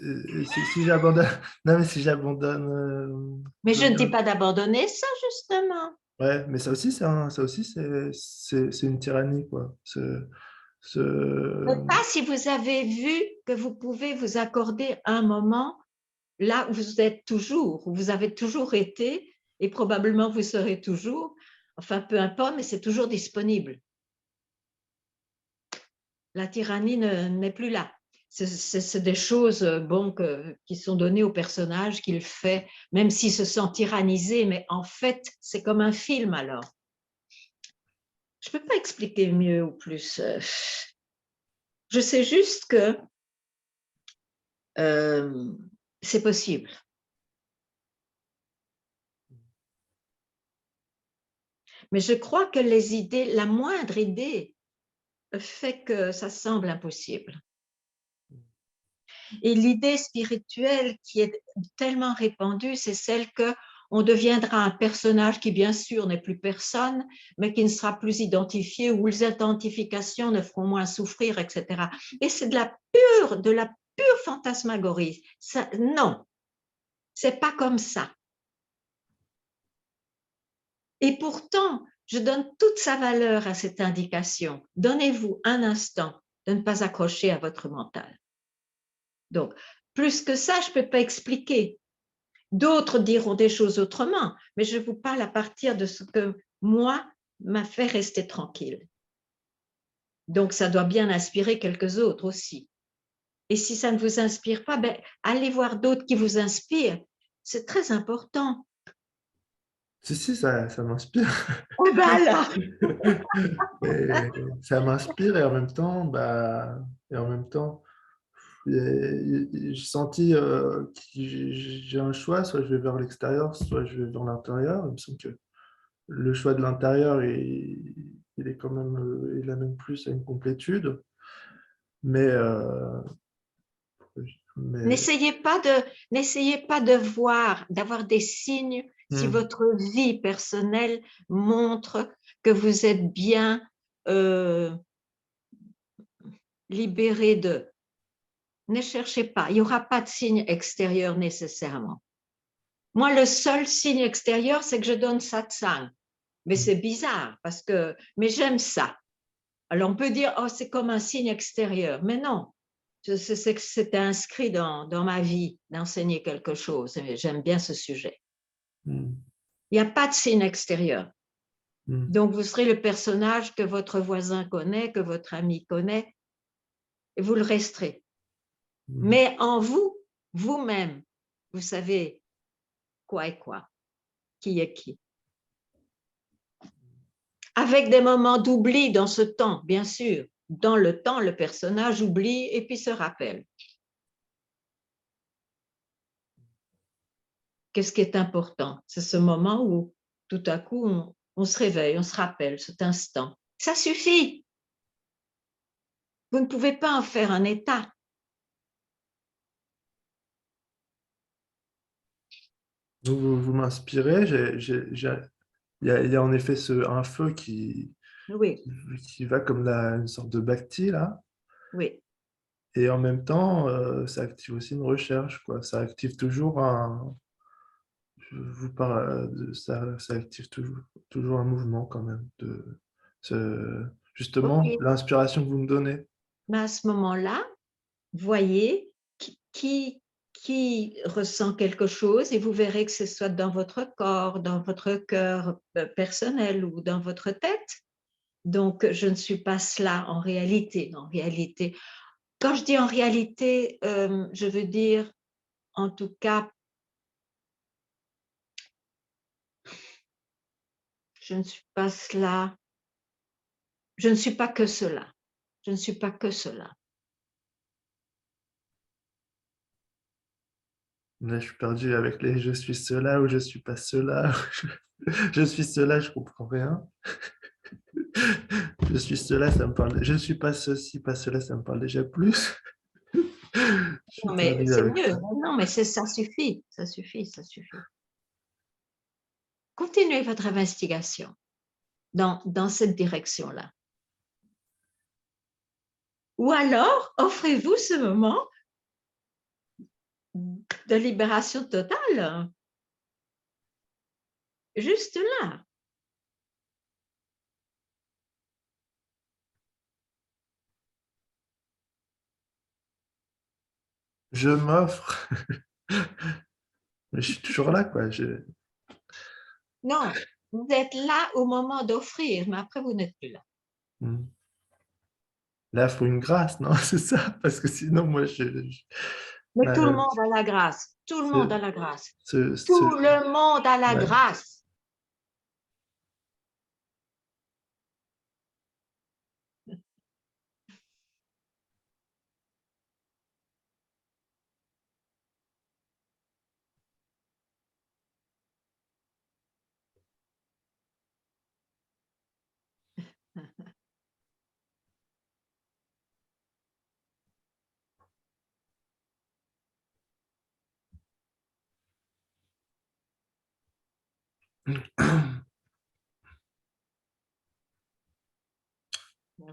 Et si j'abandonne, non, mais si j'abandonne. Mais je ne dis pas d'abandonner ça, justement. Ouais, mais ça aussi, c'est une tyrannie, quoi. Mais pas si vous avez vu que vous pouvez vous accorder un moment là où vous êtes toujours, où vous avez toujours été, et probablement vous serez toujours, enfin peu importe, mais c'est toujours disponible. La tyrannie n'est plus là. C'est des choses qui sont données au personnage qu'il fait, même s'il se sent tyrannisé, mais en fait, c'est comme un film alors. Je ne peux pas expliquer mieux ou plus. Je sais juste que c'est possible. Mais je crois que les idées, la moindre idée, fait que ça semble impossible. Et l'idée spirituelle qui est tellement répandue, c'est celle qu'on deviendra un personnage qui, bien sûr, n'est plus personne, mais qui ne sera plus identifié, où les identifications ne feront moins souffrir, etc. Et c'est de la pure fantasmagorie. Ça, non, c'est pas comme ça. Et pourtant, je donne toute sa valeur à cette indication. Donnez-vous un instant de ne pas accrocher à votre mental. Donc, plus que ça, je ne peux pas expliquer. D'autres diront des choses autrement, mais je vous parle à partir de ce que moi m'a fait rester tranquille. Donc, ça doit bien inspirer quelques autres aussi. Et si ça ne vous inspire pas, ben, allez voir d'autres qui vous inspirent. C'est très important. Si, ça m'inspire. Oh ben alors. Et ça m'inspire et en même temps, j'ai senti que j'ai un choix, soit je vais vers l'extérieur, soit je vais vers l'intérieur. Il me semble que le choix de l'intérieur, il est quand même, il amène plus à une complétude. Mais, N'essayez pas de voir, d'avoir des signes si votre vie personnelle montre que vous êtes bien libéré de. Ne cherchez pas, il n'y aura pas de signe extérieur nécessairement. Moi, le seul signe extérieur, c'est que je donne satsang. Mais c'est bizarre, mais j'aime ça. Alors, on peut dire, oh, c'est comme un signe extérieur. Mais non, c'est inscrit dans ma vie d'enseigner quelque chose. J'aime bien ce sujet. Il n'y a pas de signe extérieur. Donc, vous serez le personnage que votre voisin connaît, que votre ami connaît, et vous le resterez. Mais en vous, vous-même, vous savez quoi est quoi, qui est qui. Avec des moments d'oubli dans ce temps, bien sûr. Dans le temps, le personnage oublie et puis se rappelle. Qu'est-ce qui est important? C'est ce moment où tout à coup, on se réveille, on se rappelle cet instant. Ça suffit. Vous ne pouvez pas en faire un état. Vous m'inspirez. Il y a en effet un feu Oui, qui va comme une sorte de bhakti, là. oui. Et en même temps, ça active aussi une recherche, quoi. Ça active toujours ça active toujours un mouvement quand même. Justement, Ok. l'inspiration que vous me donnez. Mais à ce moment-là, voyez qui ressent quelque chose et vous verrez que ce soit dans votre corps, dans votre cœur personnel ou dans votre tête. Donc, je ne suis pas cela en réalité. En réalité, quand je dis en réalité, je veux dire, en tout cas, je ne suis pas cela. Je ne suis pas que cela. Je ne suis pas que cela. Là, je suis perdu avec les je suis cela ou je suis pas cela. Je suis cela, je comprends rien. Je suis cela, ça me parle. Je ne suis pas ceci, pas cela, ça me parle déjà plus. Je suis Non, mais perdu c'est avec mieux. ça. Non, mais ça suffit. Ça suffit, ça suffit. Continuez votre investigation dans cette direction-là. Ou alors, offrez-vous ce moment de libération totale. Juste là. Je m'offre. Mais je suis toujours là, quoi. Non, vous êtes là au moment d'offrir, mais après, vous n'êtes plus là. Là, il faut une grâce, non? C'est ça, parce que sinon, moi, Mais tout le là, monde a la grâce. Tout le monde a la grâce. ce- Tout ce- le monde a la ouais. grâce.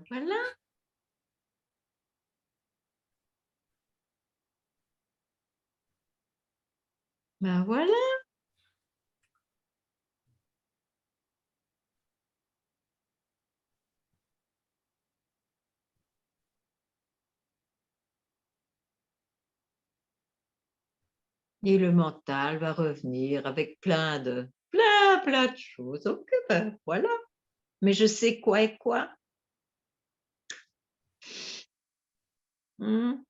Voilà. Ben voilà. Et le mental va revenir avec plein de choses. Ok, ben voilà. Mais je sais quoi et quoi. Hmm.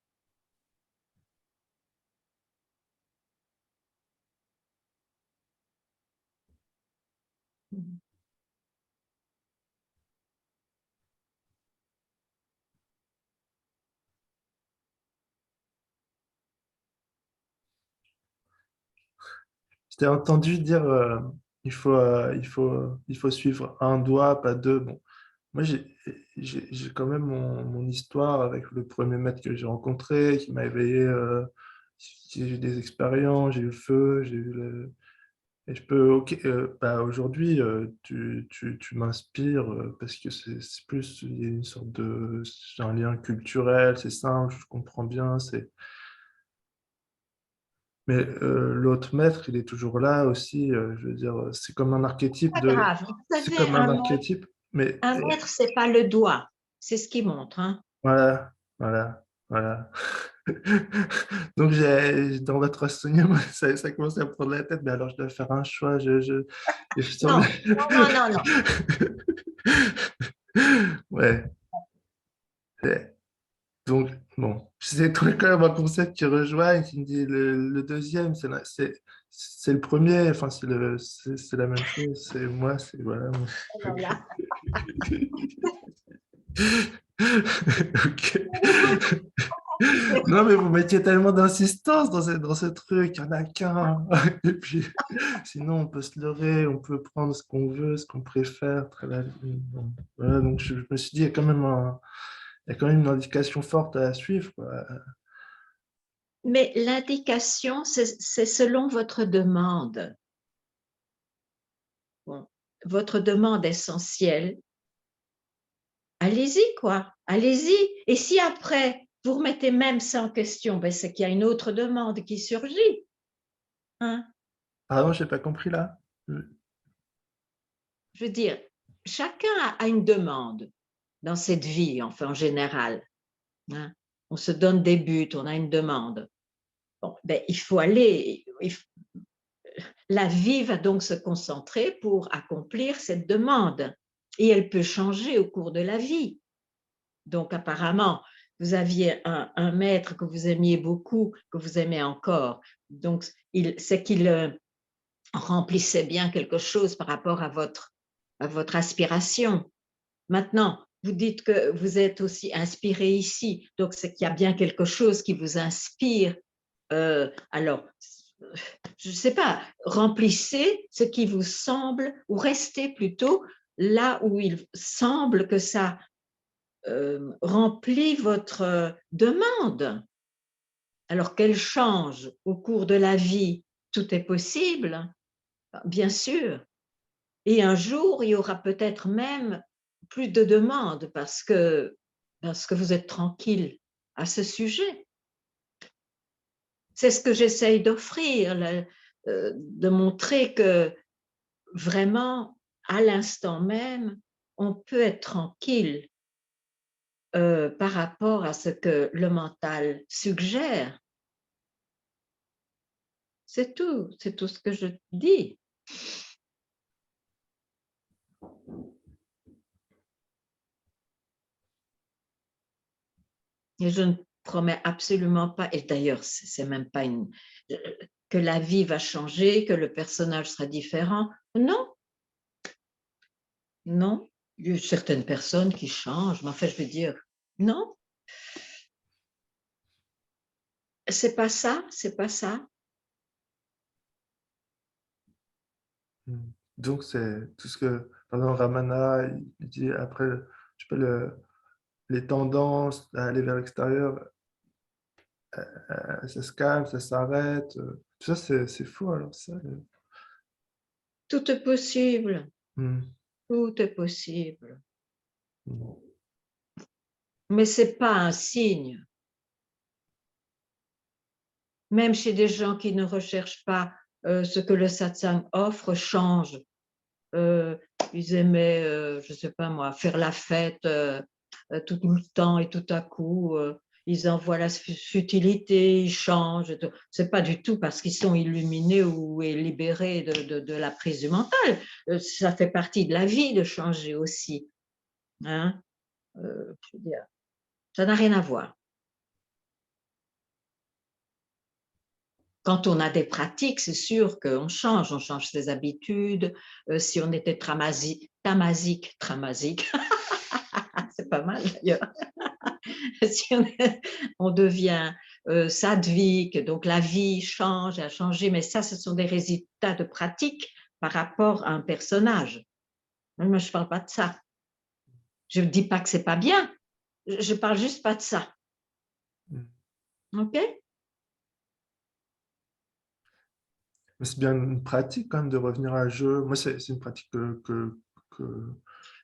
Je t'ai entendu dire il faut suivre un doigt, pas deux. Bon, moi, j'ai quand même mon histoire avec le premier maître que j'ai rencontré, qui m'a éveillé. J'ai eu des expériences, j'ai eu le feu, j'ai eu le... Et je peux, ok, bah aujourd'hui, tu m'inspires parce que c'est plus, il y a une sorte de, c'est un lien culturel, c'est simple, je comprends bien, c'est... Mais l'autre maître, il est toujours là aussi, je veux dire, c'est comme un archétype Pas de... grave. Vous C'est savez, comme un archétype, mais un maître, c'est pas le doigt. C'est ce qui montre. Hein. voilà, voilà, voilà. Donc, dans votre souvenir, moi, ça commence à me prendre la tête, mais alors je dois faire un choix. Je Non, semble... non, non, non, non. Ouais. Ouais. Donc, bon, c'est quand même un concept qui rejoint, qui me dit le deuxième, c'est le premier, enfin, c'est la même chose, c'est moi, c'est voilà. Voilà. Ok. Non, mais vous mettiez tellement d'insistance dans ce truc, il n'y en a qu'un. Et puis, sinon, on peut se leurrer, on peut prendre ce qu'on veut, ce qu'on préfère. Bon, voilà, donc, je me suis dit, il y a quand même une indication forte à suivre, quoi. Mais l'indication, c'est selon votre demande. Bon, votre demande essentielle, allez-y, quoi. Allez-y. Et si après, vous remettez même ça en question, ben c'est qu'il y a une autre demande qui surgit. Hein? Pardon, je n'ai pas compris là. Je veux dire, chacun a une demande dans cette vie, enfin en général. Hein? On se donne des buts, on a une demande. Bon, ben, il faut aller. La vie va donc se concentrer pour accomplir cette demande. Et elle peut changer au cours de la vie. Donc, apparemment, vous aviez un maître que vous aimiez beaucoup, que vous aimez encore. Donc, c'est qu'il remplissait bien quelque chose par rapport à votre aspiration. Maintenant, vous dites que vous êtes aussi inspiré ici, donc c'est qu'il y a bien quelque chose qui vous inspire. Alors, je ne sais pas, remplissez ce qui vous semble, ou restez plutôt là où il semble que ça remplit votre demande. Alors qu'elle change au cours de la vie, tout est possible, bien sûr. Et un jour, il y aura peut-être même plus de demandes parce que vous êtes tranquille à ce sujet. C'est ce que j'essaye d'offrir, de montrer que vraiment, à l'instant même, on peut être tranquille par rapport à ce que le mental suggère. C'est tout ce que je dis. Et je ne promets absolument pas, et d'ailleurs, c'est même pas que la vie va changer, que le personnage sera différent. Non, non. Il y a certaines personnes qui changent, mais en fait, je veux dire, non, c'est pas ça, c'est pas ça. Donc, c'est tout ce que, pendant Ramana, il dit après, je sais pas, les tendances à aller vers l'extérieur, ça se calme, ça s'arrête. Tout ça, c'est fou, alors ça. Tout est possible, Hmm. tout est possible. Hmm. Mais ce n'est pas un signe. Même chez des gens qui ne recherchent pas ce que le satsang offre, change. Ils aimaient, je ne sais pas moi, faire la fête tout le temps et tout à coup, ils en voient la futilité, ils changent. Ce n'est pas du tout parce qu'ils sont illuminés ou libérés de la prise du mental. Ça fait partie de la vie de changer aussi. Hein? Je veux dire, ça n'a rien à voir. Quand on a des pratiques, c'est sûr qu'on change ses habitudes. Si on était tamasique, c'est pas mal d'ailleurs. Si on devient sadhvik, donc la vie change, a changé, mais ça, ce sont des résultats de pratique par rapport à un personnage. Moi, je ne parle pas de ça. Je ne dis pas que c'est pas bien. Je parle juste pas de ça. OK? C'est bien une pratique quand même de revenir à jeu. Moi, c'est une pratique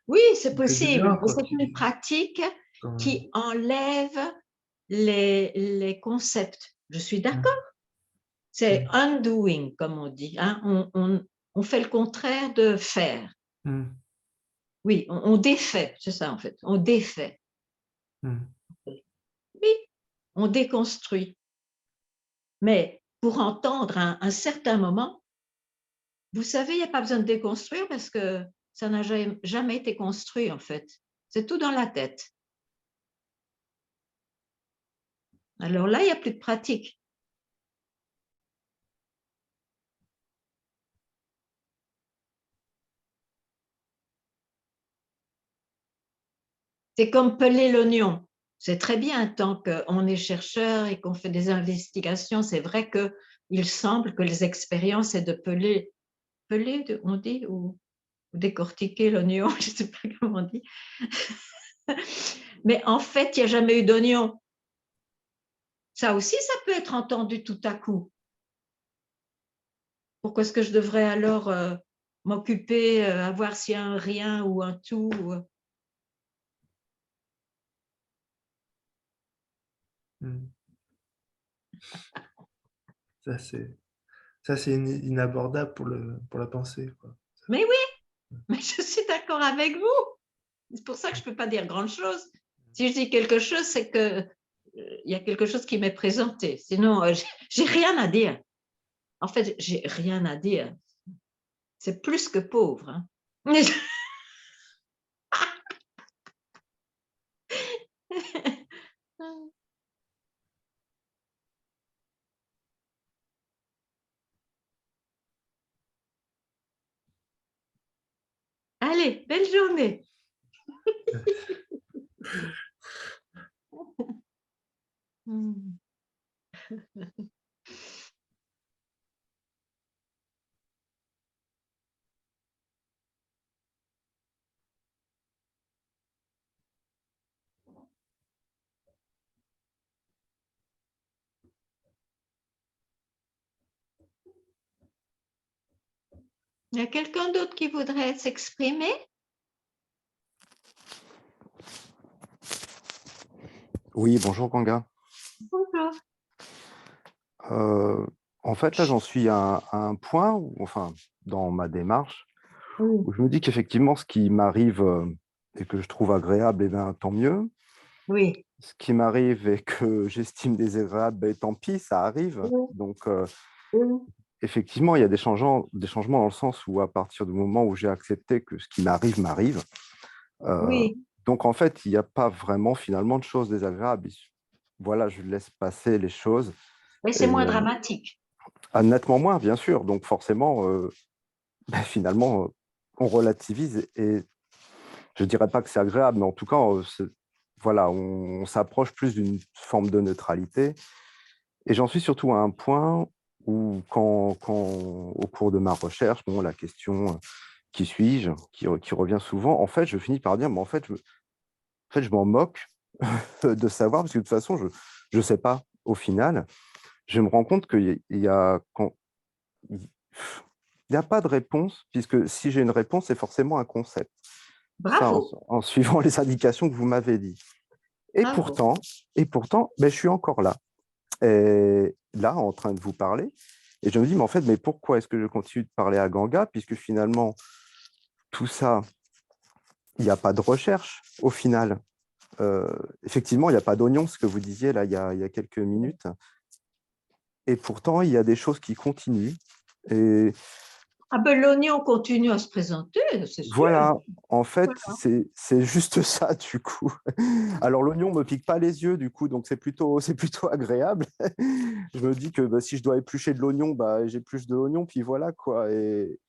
Oui, c'est qui fait du bien, possible. quoi, C'est une pratique quand même. qui enlève les concepts. Je suis d'accord. C'est undoing, comme on dit. Hein. On fait le contraire de faire. Oui, on défait, c'est ça en fait. On défait. Oui, on déconstruit. Mais pour entendre un certain moment, vous savez, il n'y a pas besoin de déconstruire parce que ça n'a jamais été construit en fait. C'est tout dans la tête. Alors là, il n'y a plus de pratique. C'est comme peler l'oignon. C'est très bien tant qu'on est chercheur et qu'on fait des investigations. C'est vrai qu'il semble que les expériences c'est de peler, on dit, ou décortiquer l'oignon, je ne sais pas comment on dit. Mais en fait, il n'y a jamais eu d'oignon. Ça aussi, ça peut être entendu tout à coup. Pourquoi est-ce que je devrais alors m'occuper à voir s'il y a un rien ou un tout Ça, c'est inabordable pour la pensée, quoi. Mais oui, mais je suis d'accord avec vous. C'est pour ça que je ne peux pas dire grand chose. Si je dis quelque chose, c'est que il y a quelque chose qui m'est présenté. Sinon, j'ai rien à dire. En fait, j'ai rien à dire. C'est plus que pauvre. Hein. Allez, belle journée. Il y a quelqu'un d'autre qui voudrait s'exprimer? Oui, bonjour Ganga. Bonjour. En fait, là, j'en suis à un point, où, enfin, dans ma démarche, où je me dis qu'effectivement, ce qui m'arrive et que je trouve agréable, eh bien, tant mieux. Oui. Ce qui m'arrive et que j'estime désagréable, ben, tant pis, ça arrive. Donc, effectivement, il y a des changements dans le sens où, à partir du moment où j'ai accepté que ce qui m'arrive, m'arrive, Oui. donc, en fait, il n'y a pas vraiment, finalement, de choses désagréables. Voilà, je laisse passer les choses. Mais c'est moins dramatique. Nettement moins, bien sûr. Donc, forcément, ben, finalement, on relativise et je ne dirais pas que c'est agréable, mais en tout cas, voilà, on s'approche plus d'une forme de neutralité. Et j'en suis surtout à un point où, au cours de ma recherche, bon, la question qui suis-je, qui revient souvent, en fait, je finis par dire, mais en fait, je m'en moque de savoir, parce que de toute façon, je ne sais pas au final. Je me rends compte qu'il y a pas de réponse, puisque si j'ai une réponse, c'est forcément un concept. Bravo. Ça, en suivant les indications que vous m'avez dit. Et Bravo. pourtant ben, je suis encore là. Et là, en train de vous parler. Et je me dis, mais en fait, mais pourquoi est-ce que je continue de parler à Ganga, puisque finalement, tout ça, il n'y a pas de recherche au final. Effectivement, il n'y a pas d'oignon, ce que vous disiez là il y a quelques minutes. Et pourtant, il y a des choses qui continuent. Et Ah ben l'oignon continue à se présenter, c'est sûr. voilà, en fait, c'est juste ça du coup. Alors l'oignon me pique pas les yeux du coup, donc c'est plutôt agréable. Je me dis que bah, si je dois éplucher de l'oignon, bah, j'épluche de l'oignon, puis voilà quoi. Et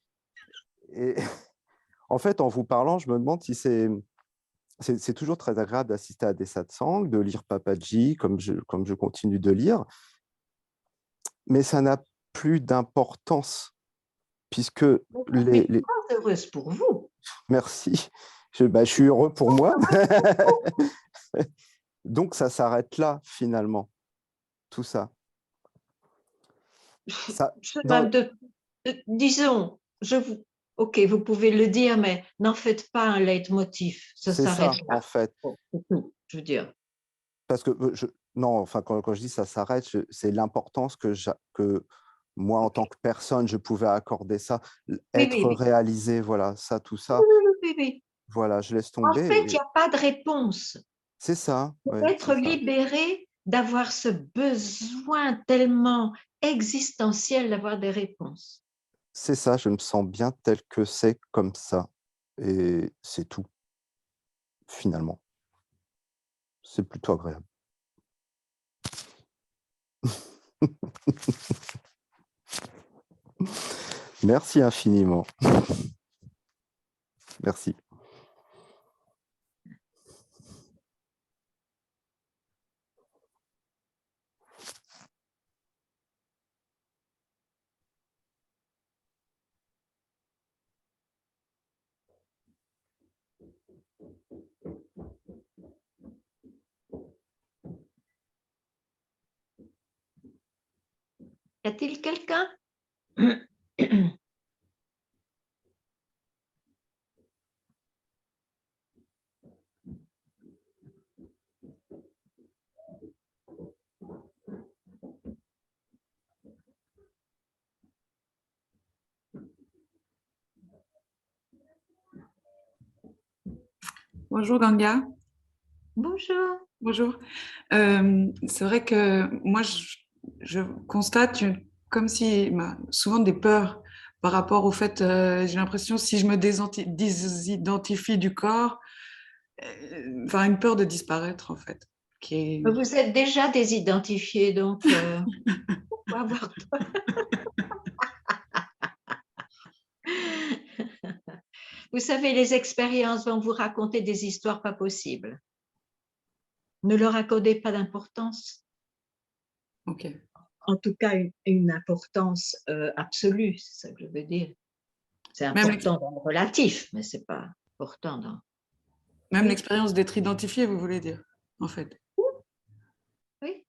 en fait, en vous parlant, je me demande si c'est toujours très agréable d'assister à des satsangs, de lire Papaji comme je continue de lire, mais ça n'a plus d'importance puisque Je suis très heureuse pour vous. Merci. je suis heureux pour moi. Donc, ça s'arrête là, finalement, tout ça. Disons, ok, vous pouvez le dire, mais n'en faites pas un leitmotiv. Ça C'est ça, s'arrête là. en fait. Je veux dire. Parce que, non, enfin, quand je dis ça s'arrête, c'est l'importance que moi, en tant que personne, je pouvais accorder ça, être réalisé, voilà, ça, tout ça. Oui. Voilà, je laisse En tomber. fait, il n'y a pas de réponse. C'est ça. Être libéré d'avoir ce besoin tellement existentiel d'avoir des réponses. C'est ça, je me sens bien tel que c'est comme ça. Et c'est tout, finalement. C'est plutôt agréable. Merci infiniment. Merci. Y a-t-il quelqu'un? Bonjour Ganga. Bonjour. Bonjour. C'est vrai que moi, je constate comme si souvent des peurs par rapport au fait, j'ai l'impression si je me désidentifie du corps, enfin une peur de disparaître en fait. Vous êtes déjà désidentifié, donc pourquoi avoir peur? Vous savez, les expériences vont vous raconter des histoires pas possibles. Ne leur accordez pas d'importance. Ok. En tout cas, une importance absolue, c'est ça que je veux dire. C'est important dans le relatif, mais ce n'est pas important dans... Même l'expérience d'être identifié, vous voulez dire, en fait. Oui.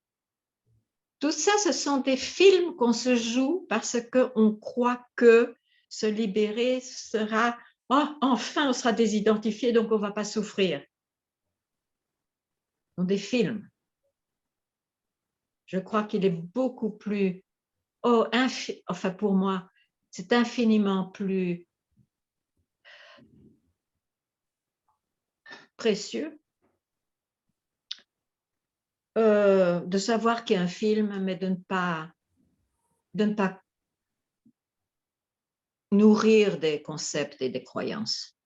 Tout ça, ce sont des films qu'on se joue parce qu'on croit que se libérer sera... Oh, enfin, on sera désidentifié, donc on ne va pas souffrir. Ce sont des films. Je crois qu'il est beaucoup plus... enfin, pour moi, c'est infiniment plus précieux de savoir qu'il y a un film, mais de ne pas nourrir des concepts et des croyances.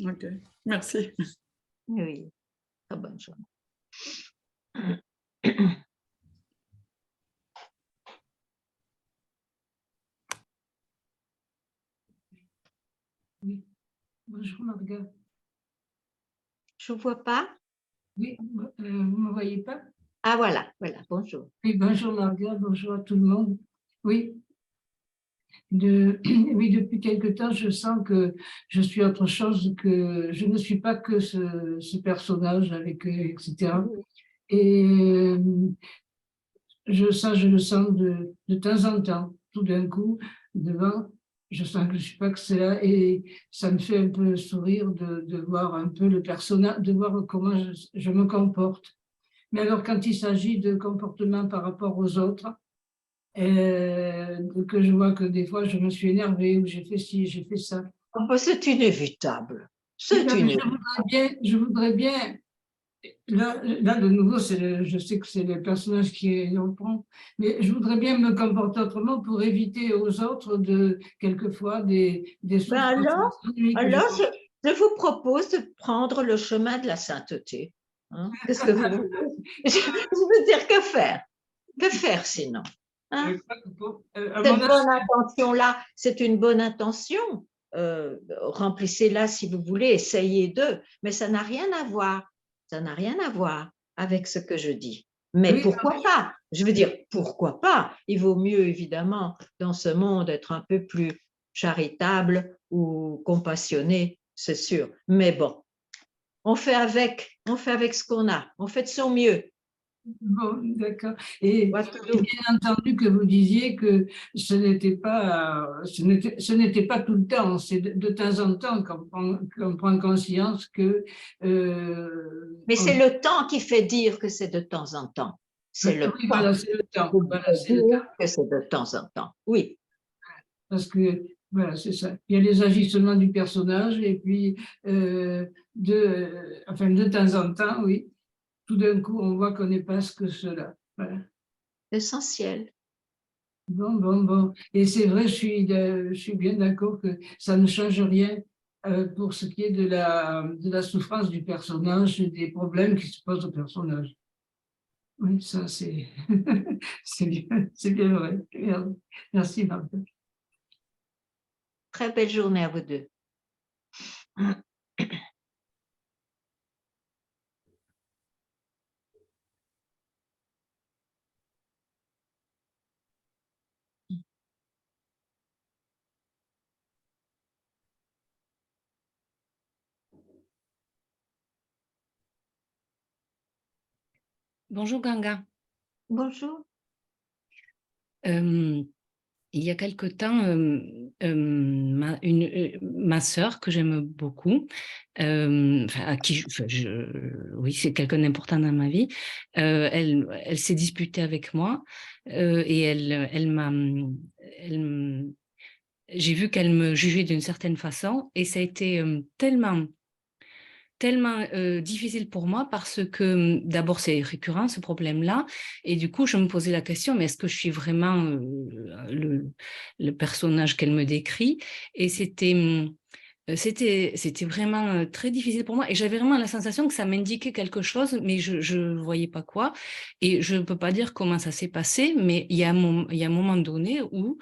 Ok, merci. Oui, très bonne journée. Oui, bonjour Marga. Je ne vois pas. Oui, vous ne me voyez pas? Ah voilà, bonjour. Oui, bonjour Marga, bonjour à tout le monde. Oui, oui, depuis quelque temps, je sens que je suis autre chose, que je ne suis pas que ce personnage avec etc. Et ça, je le sens de temps en temps, tout d'un coup, devant, je sens que je ne suis pas que c'est là, et ça me fait un peu sourire de voir un peu le personnage, de voir comment je me comporte. Mais alors, quand il s'agit de comportement par rapport aux autres, que je vois que des fois, je me suis énervée, ou j'ai fait ci, j'ai fait ça. C'est inévitable. Je voudrais bien. Là, de nouveau, je sais que c'est le personnage qui en prend, mais je voudrais bien me comporter autrement pour éviter aux autres quelquefois des souffrances. Alors je vous propose de prendre le chemin de la sainteté. Hein? Qu'est-ce que vous voulez? Je veux dire, que faire? Que faire sinon? Hein? Cette bonne intention-là, c'est une bonne intention. Remplissez-la si vous voulez, essayez d'eux, mais ça n'a rien à voir. Ça n'a rien à voir avec ce que je dis. Mais Oui, pourquoi pas? Je veux dire, pourquoi pas? Il vaut mieux, évidemment, dans ce monde, être un peu plus charitable ou compassionné, c'est sûr. Mais bon, on fait avec ce qu'on a. On fait de son mieux. bon, d'accord. Et What to j'ai do? bien entendu que vous disiez que ce n'était pas tout le temps, c'est de temps en temps qu'on prend conscience que Mais c'est le temps qui fait dire que c'est de temps en temps. C'est le oui, temps voilà, c'est le temps. qui Voilà, fait c'est le temps. dire que c'est de temps en temps. Oui. Parce que, voilà, c'est ça. Il y a les agissements du personnage et puis, enfin, de temps en temps, oui, tout d'un coup, on voit qu'on n'est pas ce que cela. Voilà. Essentiel. Bon, bon, bon. Et c'est vrai, je suis bien d'accord que ça ne change rien pour ce qui est de la souffrance du personnage et des problèmes qui se posent au personnage. Oui, ça, c'est c'est bien vrai. Merci, Marthe. Très belle journée à vous deux. Bonjour Ganga. Bonjour. Il y a quelque temps, ma sœur que j'aime beaucoup, à qui oui, c'est quelqu'un d'important dans ma vie, elle s'est disputée avec moi et j'ai vu qu'elle me jugeait d'une certaine façon et ça a été tellement difficile pour moi parce que d'abord c'est récurrent ce problème-là et du coup je me posais la question mais est-ce que je suis vraiment le personnage qu'elle me décrit et c'était vraiment très difficile pour moi et j'avais vraiment la sensation que ça m'indiquait quelque chose mais je ne voyais pas quoi et je ne peux pas dire comment ça s'est passé mais il y a un moment donné où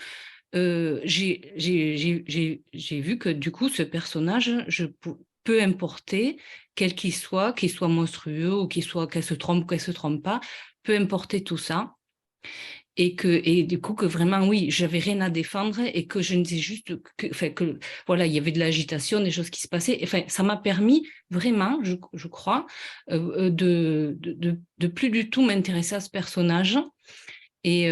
j'ai vu que du coup ce personnage peu importer quel qu'il soit monstrueux ou qu'elle se trompe ou qu'elle se trompe pas, peu importer tout ça. Et du coup, que vraiment, oui, j'avais rien à défendre et que je ne disais juste que voilà, il y avait de l'agitation, des choses qui se passaient. Enfin, ça m'a permis vraiment, je crois, de plus du tout m'intéresser à ce personnage. Et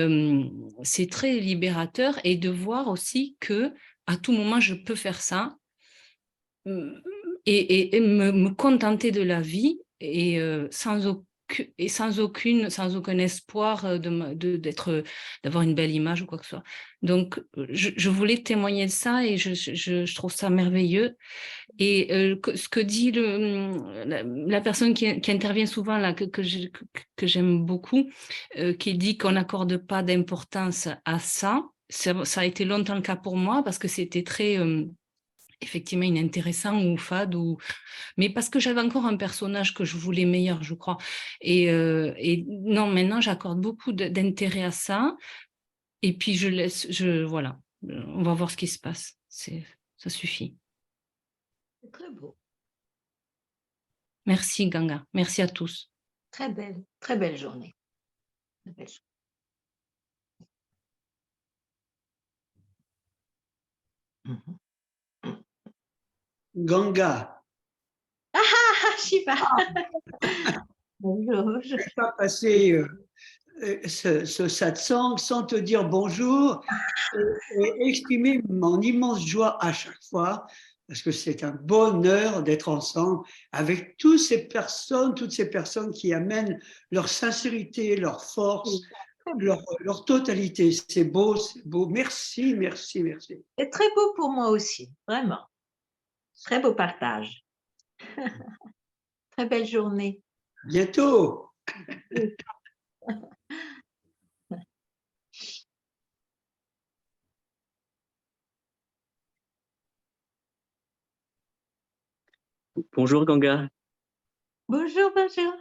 c'est très libérateur et de voir aussi que à tout moment, je peux faire ça et me contenter de la vie et sans aucun espoir d'avoir une belle image ou quoi que ce soit. Donc, je voulais témoigner de ça et je trouve ça merveilleux. Et ce que dit la personne qui intervient souvent, là, que j'aime beaucoup, qui dit qu'on n'accorde pas d'importance à ça, ça a été longtemps le cas pour moi parce que c'était très effectivement inintéressant ou fade, mais parce que j'avais encore un personnage que je voulais meilleur, je crois. Et non, maintenant, j'accorde beaucoup d'intérêt à ça. Et puis, voilà, on va voir ce qui se passe. Ça suffit. C'est très beau. Merci, Ganga. Merci à tous. Très belle journée. Très belle journée. Ganga. Shiva. Bonjour. Je ne vais pas passer ce satsang sans te dire bonjour et exprimer mon immense joie à chaque fois parce que c'est un bonheur d'être ensemble avec toutes ces personnes qui amènent leur sincérité, leur force, leur totalité. C'est beau, c'est beau. Merci, merci, merci. C'est très beau pour moi aussi, vraiment. Très beau partage. Très belle journée. Bientôt. Bonjour Ganga. Bonjour, bonjour.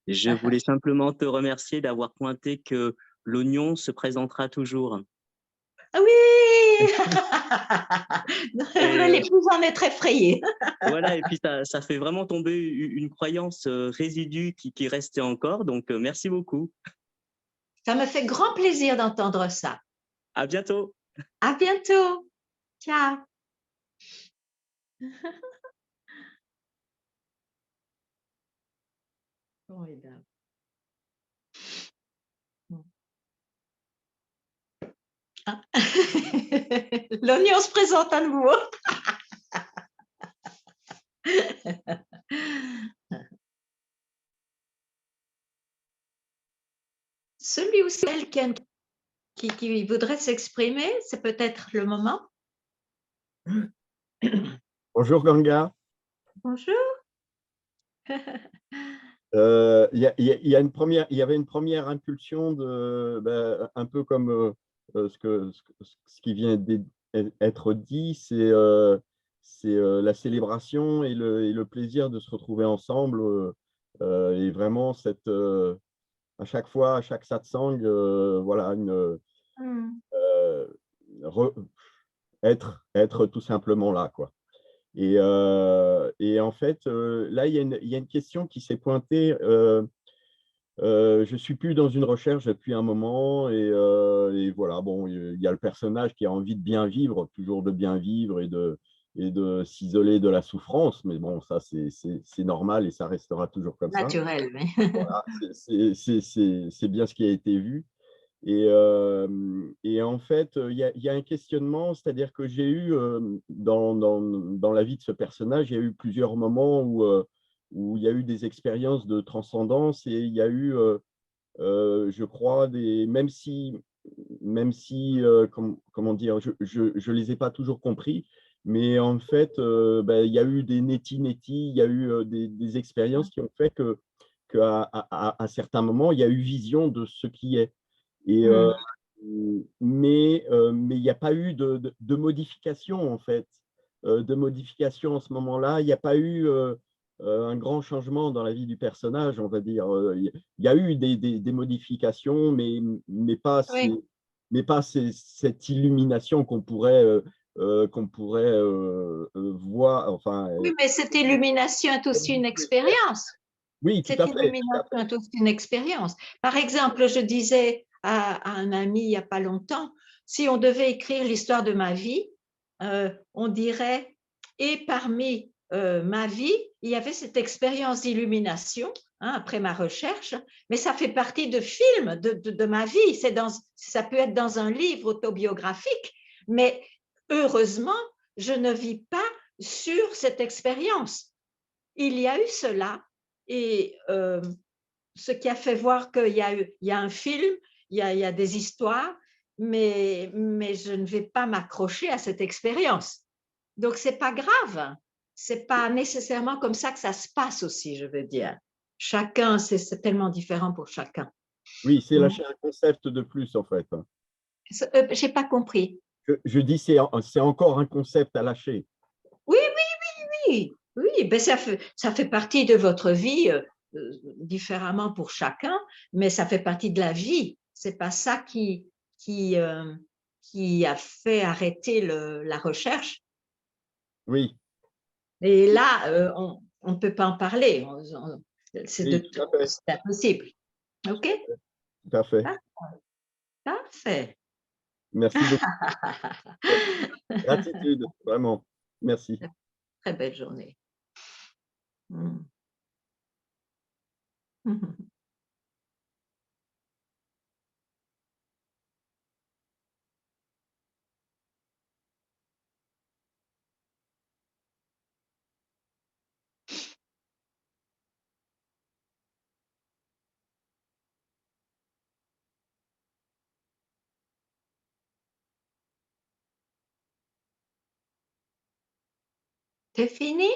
Je voulais simplement te remercier d'avoir pointé que l'oignon se présentera toujours. Ah oui, Mais plus j'en ai très effrayée. Voilà, et puis ça fait vraiment tomber une croyance résidue qui restait encore. Donc, merci beaucoup. Ça me fait grand plaisir d'entendre ça. À bientôt. À bientôt. Ciao. Formidable. Ah. L'oignon se présente à nouveau. Celui ou celle qui voudrait s'exprimer, c'est peut-être le moment. Bonjour Ganga. Bonjour. Il y avait une première impulsion un peu comme ce qui vient d'être dit, c'est la célébration et le plaisir de se retrouver ensemble et vraiment à chaque fois, à chaque satsang, voilà, être tout simplement là, quoi. Et en fait, là, il y a une question qui s'est pointée. Je ne suis plus dans une recherche depuis un moment et voilà, bon, il y a le personnage qui a envie de bien vivre, toujours de bien vivre et de s'isoler de la souffrance, mais bon, ça, c'est normal et ça restera toujours comme ça. Naturel, mais… Voilà, c'est bien ce qui a été vu. Et en fait, il y a un questionnement, c'est-à-dire que j'ai eu, dans la vie de ce personnage, il y a eu plusieurs moments où il y a eu des expériences de transcendance et il y a eu, je crois, même si comment dire, je les ai pas toujours compris, mais en fait, il y a eu des neti-neti, il y a eu des expériences qui ont fait qu'à certains moments, il y a eu vision de ce qui est. Et, mais il n'y a pas eu de modification, en fait, de modification en ce moment-là. Il n'y a pas eu un grand changement dans la vie du personnage, on va dire. Il y a eu des modifications, mais pas, cette illumination qu'on pourrait voir. Enfin, Oui, mais cette illumination est aussi une expérience. oui, tout Cette à fait. illumination est aussi une expérience. Par exemple, je disais à un ami il n'y a pas longtemps, si on devait écrire l'histoire de ma vie, on dirait, et parmi ma vie, il y avait cette expérience d'illumination, hein, après ma recherche, mais ça fait partie de films de ma vie. Ça peut être dans un livre autobiographique, mais heureusement, je ne vis pas sur cette expérience. Il y a eu cela, et ce qui a fait voir qu'il y a un film, il y a des histoires, mais je ne vais pas m'accrocher à cette expérience. Donc, ce n'est pas grave. Ce n'est pas nécessairement comme ça que ça se passe aussi, je veux dire. Chacun, c'est tellement différent pour chacun. Oui, c'est lâcher un concept de plus, en fait. Je n'ai pas compris. Je dis, c'est encore un concept à lâcher. Oui, ben ça fait partie de votre vie différemment pour chacun, mais ça fait partie de la vie. C'est pas ça qui a fait arrêter la recherche. Oui. Et là, on ne peut pas en parler. C'est impossible. OK? Tout à fait. Parfait. Merci beaucoup. Gratitude, vraiment. Merci. Très belle journée. C'est fini?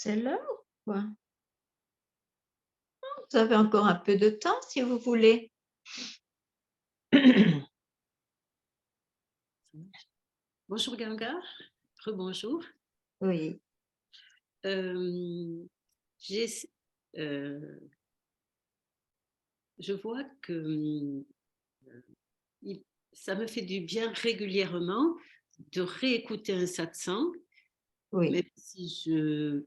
C'est l'heure, quoi. Vous avez encore un peu de temps, si vous voulez. Bonjour Ganga, rebonjour. Oui. Je vois que ça me fait du bien régulièrement de réécouter un satsang, Oui. même si je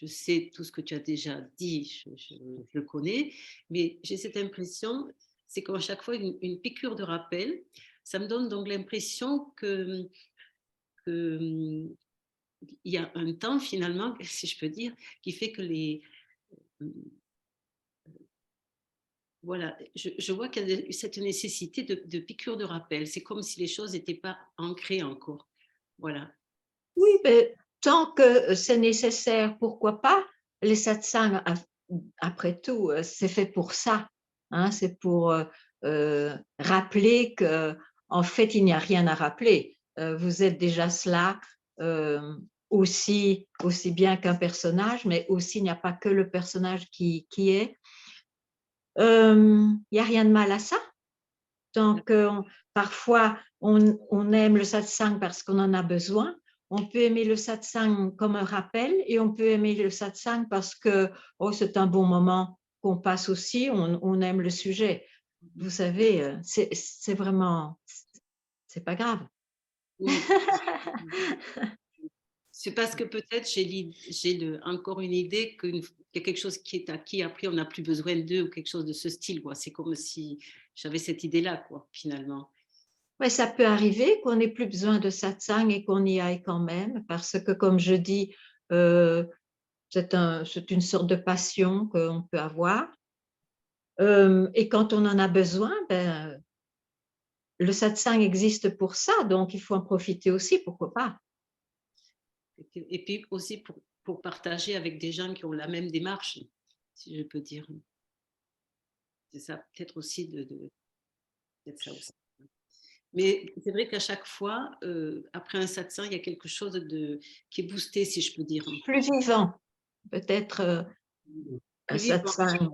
sais tout ce que tu as déjà dit, je le connais, mais j'ai cette impression, c'est qu'à chaque fois une piqûre de rappel, ça me donne donc l'impression que il y a un temps finalement, si je peux dire, qui fait que voilà, je vois qu'il y a cette nécessité de piqûre de rappel. C'est comme si les choses n'étaient pas ancrées encore. Voilà. Oui, mais tant que c'est nécessaire, pourquoi pas? Les satsangs, après tout, c'est fait pour ça. Hein, c'est pour rappeler qu'en fait, il n'y a rien à rappeler. Vous êtes déjà cela aussi bien qu'un personnage, mais aussi il n'y a pas que le personnage qui est. Il n'y a rien de mal à ça. Donc, parfois, on aime le satsang parce qu'on en a besoin. On peut aimer le satsang comme un rappel et on peut aimer le satsang parce que c'est un bon moment qu'on passe aussi, on aime le sujet. Vous savez, c'est vraiment, c'est pas grave. Oui. C'est parce que peut-être j'ai encore une idée qu'il y a quelque chose qui est acquis, après on n'a plus besoin d'eux ou quelque chose de ce style. C'est comme si j'avais cette idée-là, quoi, finalement. Oui, ça peut arriver qu'on n'ait plus besoin de satsang et qu'on y aille quand même, parce que, comme je dis, c'est une sorte de passion qu'on peut avoir. Et quand on en a besoin, le satsang existe pour ça, donc il faut en profiter aussi, pourquoi pas. Et puis aussi pour partager avec des gens qui ont la même démarche, si je peux dire. C'est ça, peut-être aussi peut-être ça aussi. Mais c'est vrai qu'à chaque fois, après un satsang, il y a quelque chose qui est boosté, si je peux dire. Plus vivant, peut-être un satsang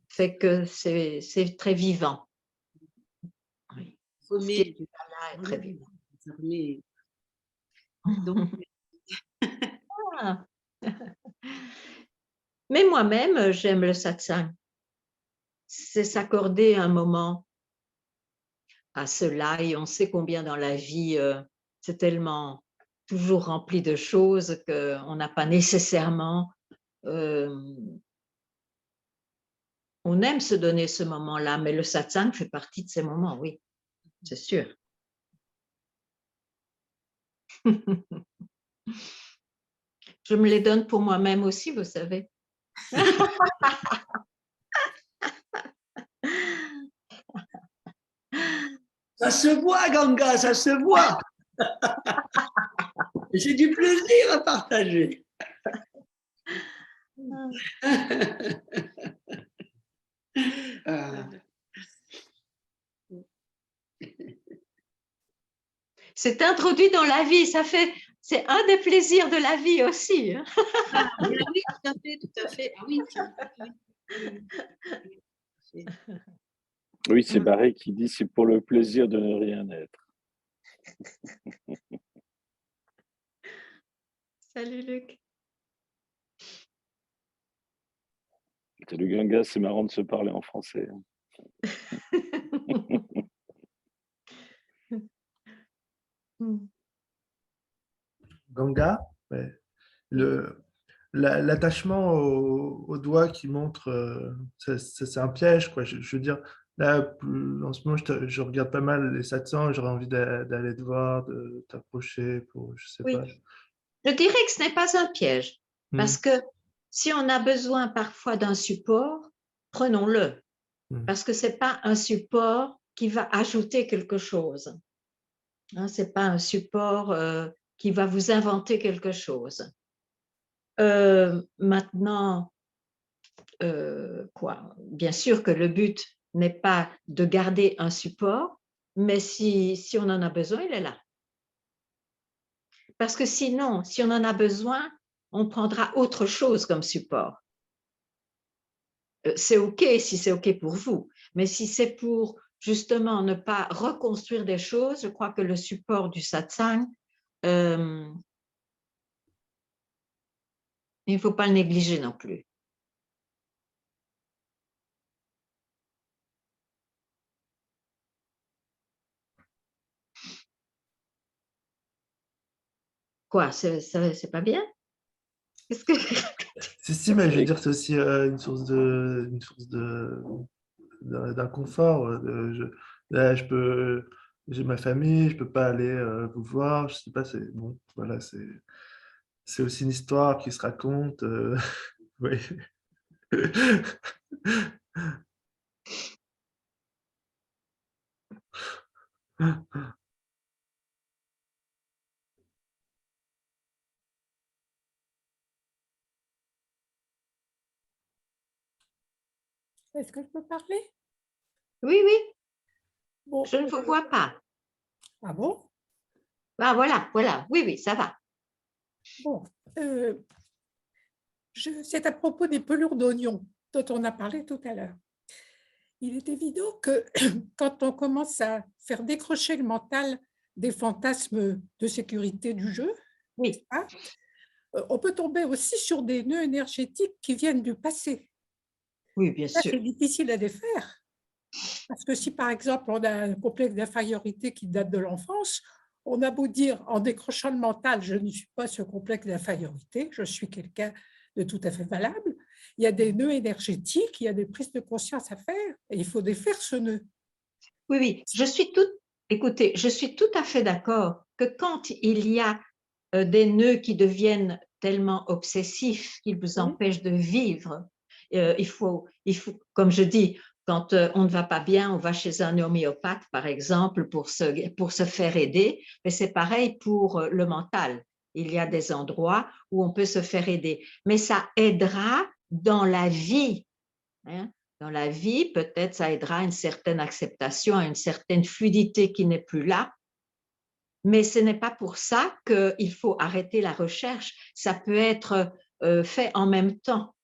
fait que c'est très vivant. Oui. Remet, est très vivant. Ça remet. Donc, Ah. Mais moi-même, j'aime le satsang. C'est s'accorder un moment à cela, et on sait combien dans la vie, c'est tellement toujours rempli de choses qu'on n'a pas nécessairement. On aime se donner ce moment-là, mais le satsang fait partie de ces moments, oui, c'est sûr. Je me les donne pour moi-même aussi, vous savez. Ça se voit, Ganga, ça se voit. J'ai du plaisir à partager. C'est introduit dans la vie, c'est un des plaisirs de la vie aussi. Hein. Ah, oui, tout à fait, tout à fait. Ah, oui, tiens. Oui, c'est Barré qui dit c'est pour le plaisir de ne rien être. Salut Luc. Salut Ganga, c'est marrant de se parler en français. Ganga, ouais. L'attachement au doigt qui montre, c'est un piège, quoi. Je veux dire, là, en ce moment, je regarde pas mal les satsangs, j'aurais envie d'aller te voir, de t'approcher pour, je sais Oui. pas. Je dirais que ce n'est pas un piège, parce que si on a besoin parfois d'un support, prenons-le, parce que ce n'est pas un support qui va ajouter quelque chose. Hein, ce n'est pas un support qui va vous inventer quelque chose. Maintenant, bien sûr que le but n'est pas de garder un support, mais si on en a besoin, il est là. Parce que sinon, si on en a besoin, on prendra autre chose comme support. C'est OK si c'est OK pour vous, mais si c'est pour justement ne pas reconstruire des choses, je crois que le support du satsang, il ne faut pas le négliger non plus. Quoi, c'est pas bien? Qu'est-ce que... Si, mais je veux dire, c'est aussi une source d'un confort. Là, j'ai ma famille, je peux pas aller vous voir, je sais pas, c'est bon, voilà, c'est aussi une histoire qui se raconte. Oui. Est-ce que je peux parler? Oui, oui. Bon, Je ne vous vois pas. Ah bon? Ah, voilà, voilà. Oui, oui, ça va. Bon, c'est à propos des pelures d'oignon dont on a parlé tout à l'heure. Il est évident que quand on commence à faire décrocher le mental des fantasmes de sécurité du jeu, oui. On peut tomber aussi sur des nœuds énergétiques qui viennent du passé. Oui, bien sûr. C'est difficile à défaire. Parce que si, par exemple, on a un complexe d'infériorité qui date de l'enfance, on a beau dire, en décrochant le mental, je ne suis pas ce complexe d'infériorité, je suis quelqu'un de tout à fait valable. Il y a des nœuds énergétiques, il y a des prises de conscience à faire, et il faut défaire ce nœud. Oui, oui, écoutez, je suis tout à fait d'accord que quand il y a des nœuds qui deviennent tellement obsessifs qu'ils vous empêchent de vivre, il faut, comme je dis, quand on ne va pas bien, on va chez un homéopathe, par exemple, pour se faire aider, mais c'est pareil pour le mental. Il y a des endroits où on peut se faire aider, mais ça aidera dans la vie. Hein. Dans la vie, peut-être ça aidera à une certaine acceptation, à une certaine fluidité qui n'est plus là, mais ce n'est pas pour ça qu'il faut arrêter la recherche. Ça peut être fait en même temps,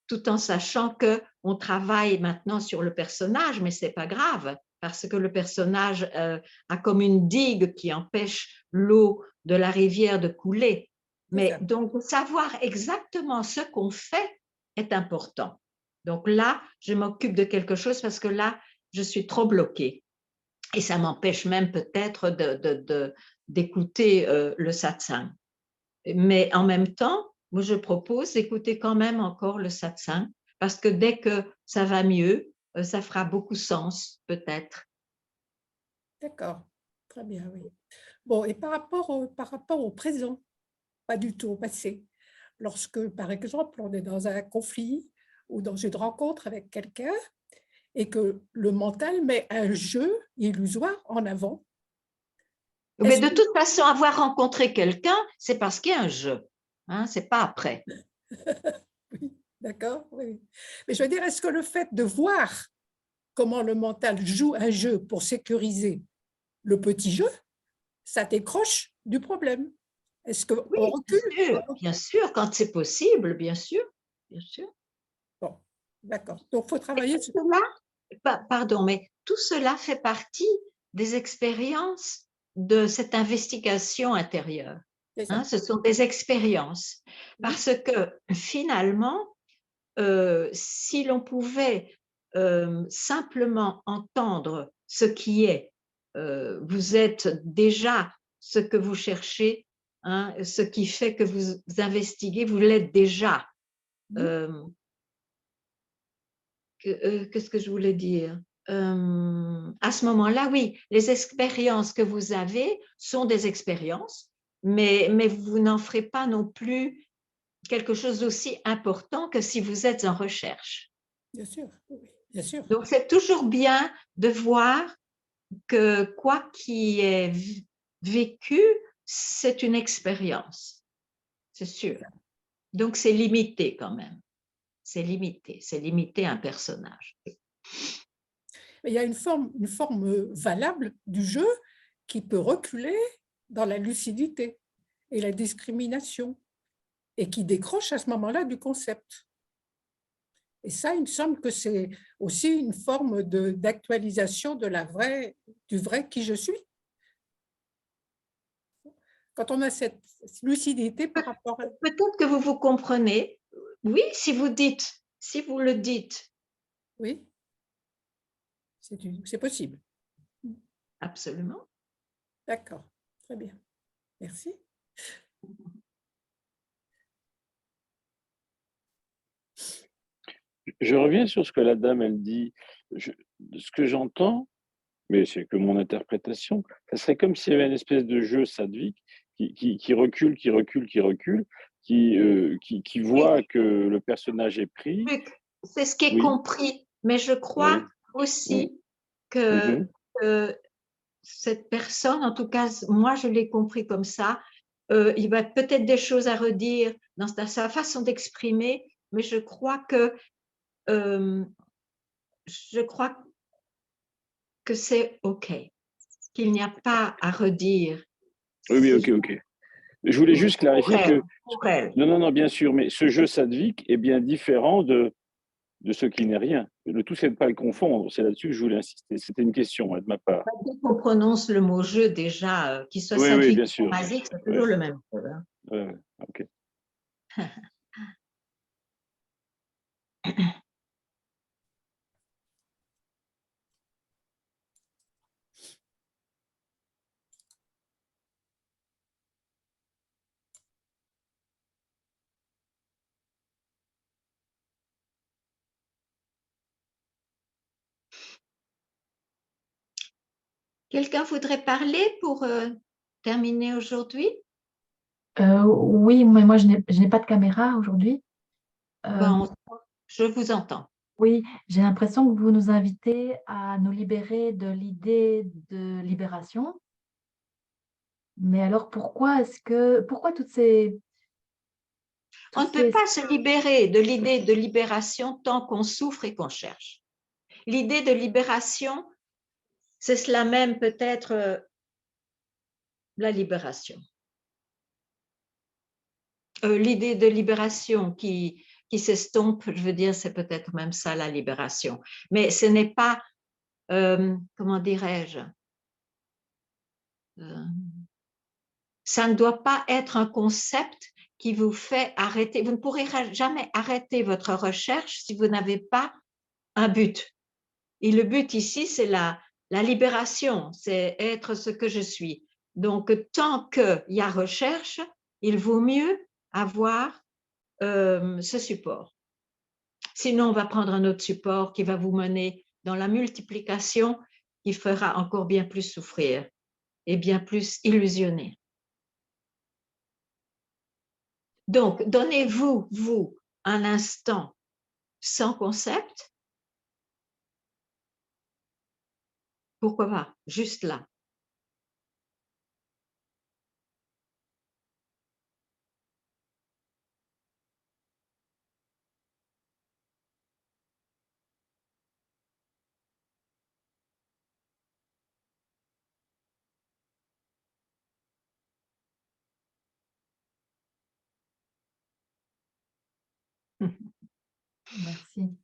tout en sachant qu'on travaille maintenant sur le personnage, mais ce n'est pas grave, parce que le personnage a comme une digue qui empêche l'eau de la rivière de couler. Mais donc, savoir exactement ce qu'on fait est important. Donc là, je m'occupe de quelque chose parce que là, je suis trop bloquée. Et ça m'empêche même peut-être d'écouter le satsang. Mais en même temps, moi, je propose d'écouter quand même encore le satsang parce que dès que ça va mieux, ça fera beaucoup sens, peut-être. D'accord, très bien, oui. Bon, et par rapport au présent, pas du tout au passé. Lorsque, par exemple, on est dans un conflit ou dans une rencontre avec quelqu'un et que le mental met un jeu illusoire en avant. Mais de toute façon, avoir rencontré quelqu'un, c'est parce qu'il y a un jeu. Hein, c'est pas après. Oui, d'accord, oui. Mais je veux dire, est-ce que le fait de voir comment le mental joue un jeu pour sécuriser le petit jeu, ça décroche du problème? Est-ce qu'on recule? Bien sûr, quand c'est possible, bien sûr. Bien sûr. Bon, d'accord. Donc, il faut travailler sur cela. Pardon, mais tout cela fait partie des expériences de cette investigation intérieure. Hein, ce sont des expériences. Parce que finalement, si l'on pouvait simplement entendre ce qui est, vous êtes déjà ce que vous cherchez, hein, ce qui fait que vous investiguez, vous l'êtes déjà. Qu'est-ce que je voulais dire? À ce moment-là, oui, les expériences que vous avez sont des expériences, mais vous n'en ferez pas non plus quelque chose d'aussi important que si vous êtes en recherche. Bien sûr, oui, bien sûr. Donc, c'est toujours bien de voir que quoi qui est vécu, c'est une expérience, c'est sûr. Donc, c'est limité quand même. C'est limité à un personnage. Mais il y a une forme valable du jeu qui peut reculer dans la lucidité et la discrimination. et qui décroche à ce moment-là du concept. Et ça, il me semble que c'est aussi une forme d'actualisation du vrai qui je suis. Quand on a cette lucidité par rapport à... Peut-être que vous vous comprenez. Oui, si vous le dites. Oui, c'est possible. Absolument. D'accord, très bien. Merci. Je reviens sur ce que la dame, elle dit. Ce que j'entends, mais c'est que mon interprétation, ça serait comme s'il y avait une espèce de jeu sadvique qui recule, qui recule, qui recule, qui voit que le personnage est pris. C'est ce qui est Oui. compris, mais je crois aussi que cette personne, en tout cas, moi je l'ai compris comme ça, il va peut-être des choses à redire dans sa façon d'exprimer, mais je crois que c'est OK, qu'il n'y a pas à redire. Oui, ok. Je voulais juste clarifier que... Pour elle. Non, bien sûr, mais ce jeu sadvique est bien différent de ce qui n'est rien. Le tout, c'est de ne pas le confondre. C'est là-dessus que je voulais insister. C'était une question de ma part. Dès qu'on prononce le mot jeu, déjà, qu'il soit Oui, sadvique bien ou sûr. magique, c'est toujours le même. Oui, ok. Quelqu'un voudrait parler pour terminer aujourd'hui? Oui, mais moi, je n'ai pas de caméra aujourd'hui. Je vous entends. Oui, j'ai l'impression que vous nous invitez à nous libérer de l'idée de libération. Mais alors, pourquoi toutes ces... On ne peut pas se libérer de l'idée de libération tant qu'on souffre et qu'on cherche. L'idée de libération, c'est cela même peut-être la libération. L'idée de libération qui s'estompe, je veux dire, c'est peut-être même ça la libération. Mais ce n'est pas, comment dirais-je, ça ne doit pas être un concept qui vous fait arrêter. Vous ne pourrez jamais arrêter votre recherche si vous n'avez pas un but. Et le but ici, c'est la libération, c'est être ce que je suis. Donc, tant qu'il y a recherche, il vaut mieux avoir ce support. Sinon, on va prendre un autre support qui va vous mener dans la multiplication, qui fera encore bien plus souffrir et bien plus illusionner. Donc, donnez-vous, vous, un instant sans concept. Pourquoi pas? Juste là. Merci.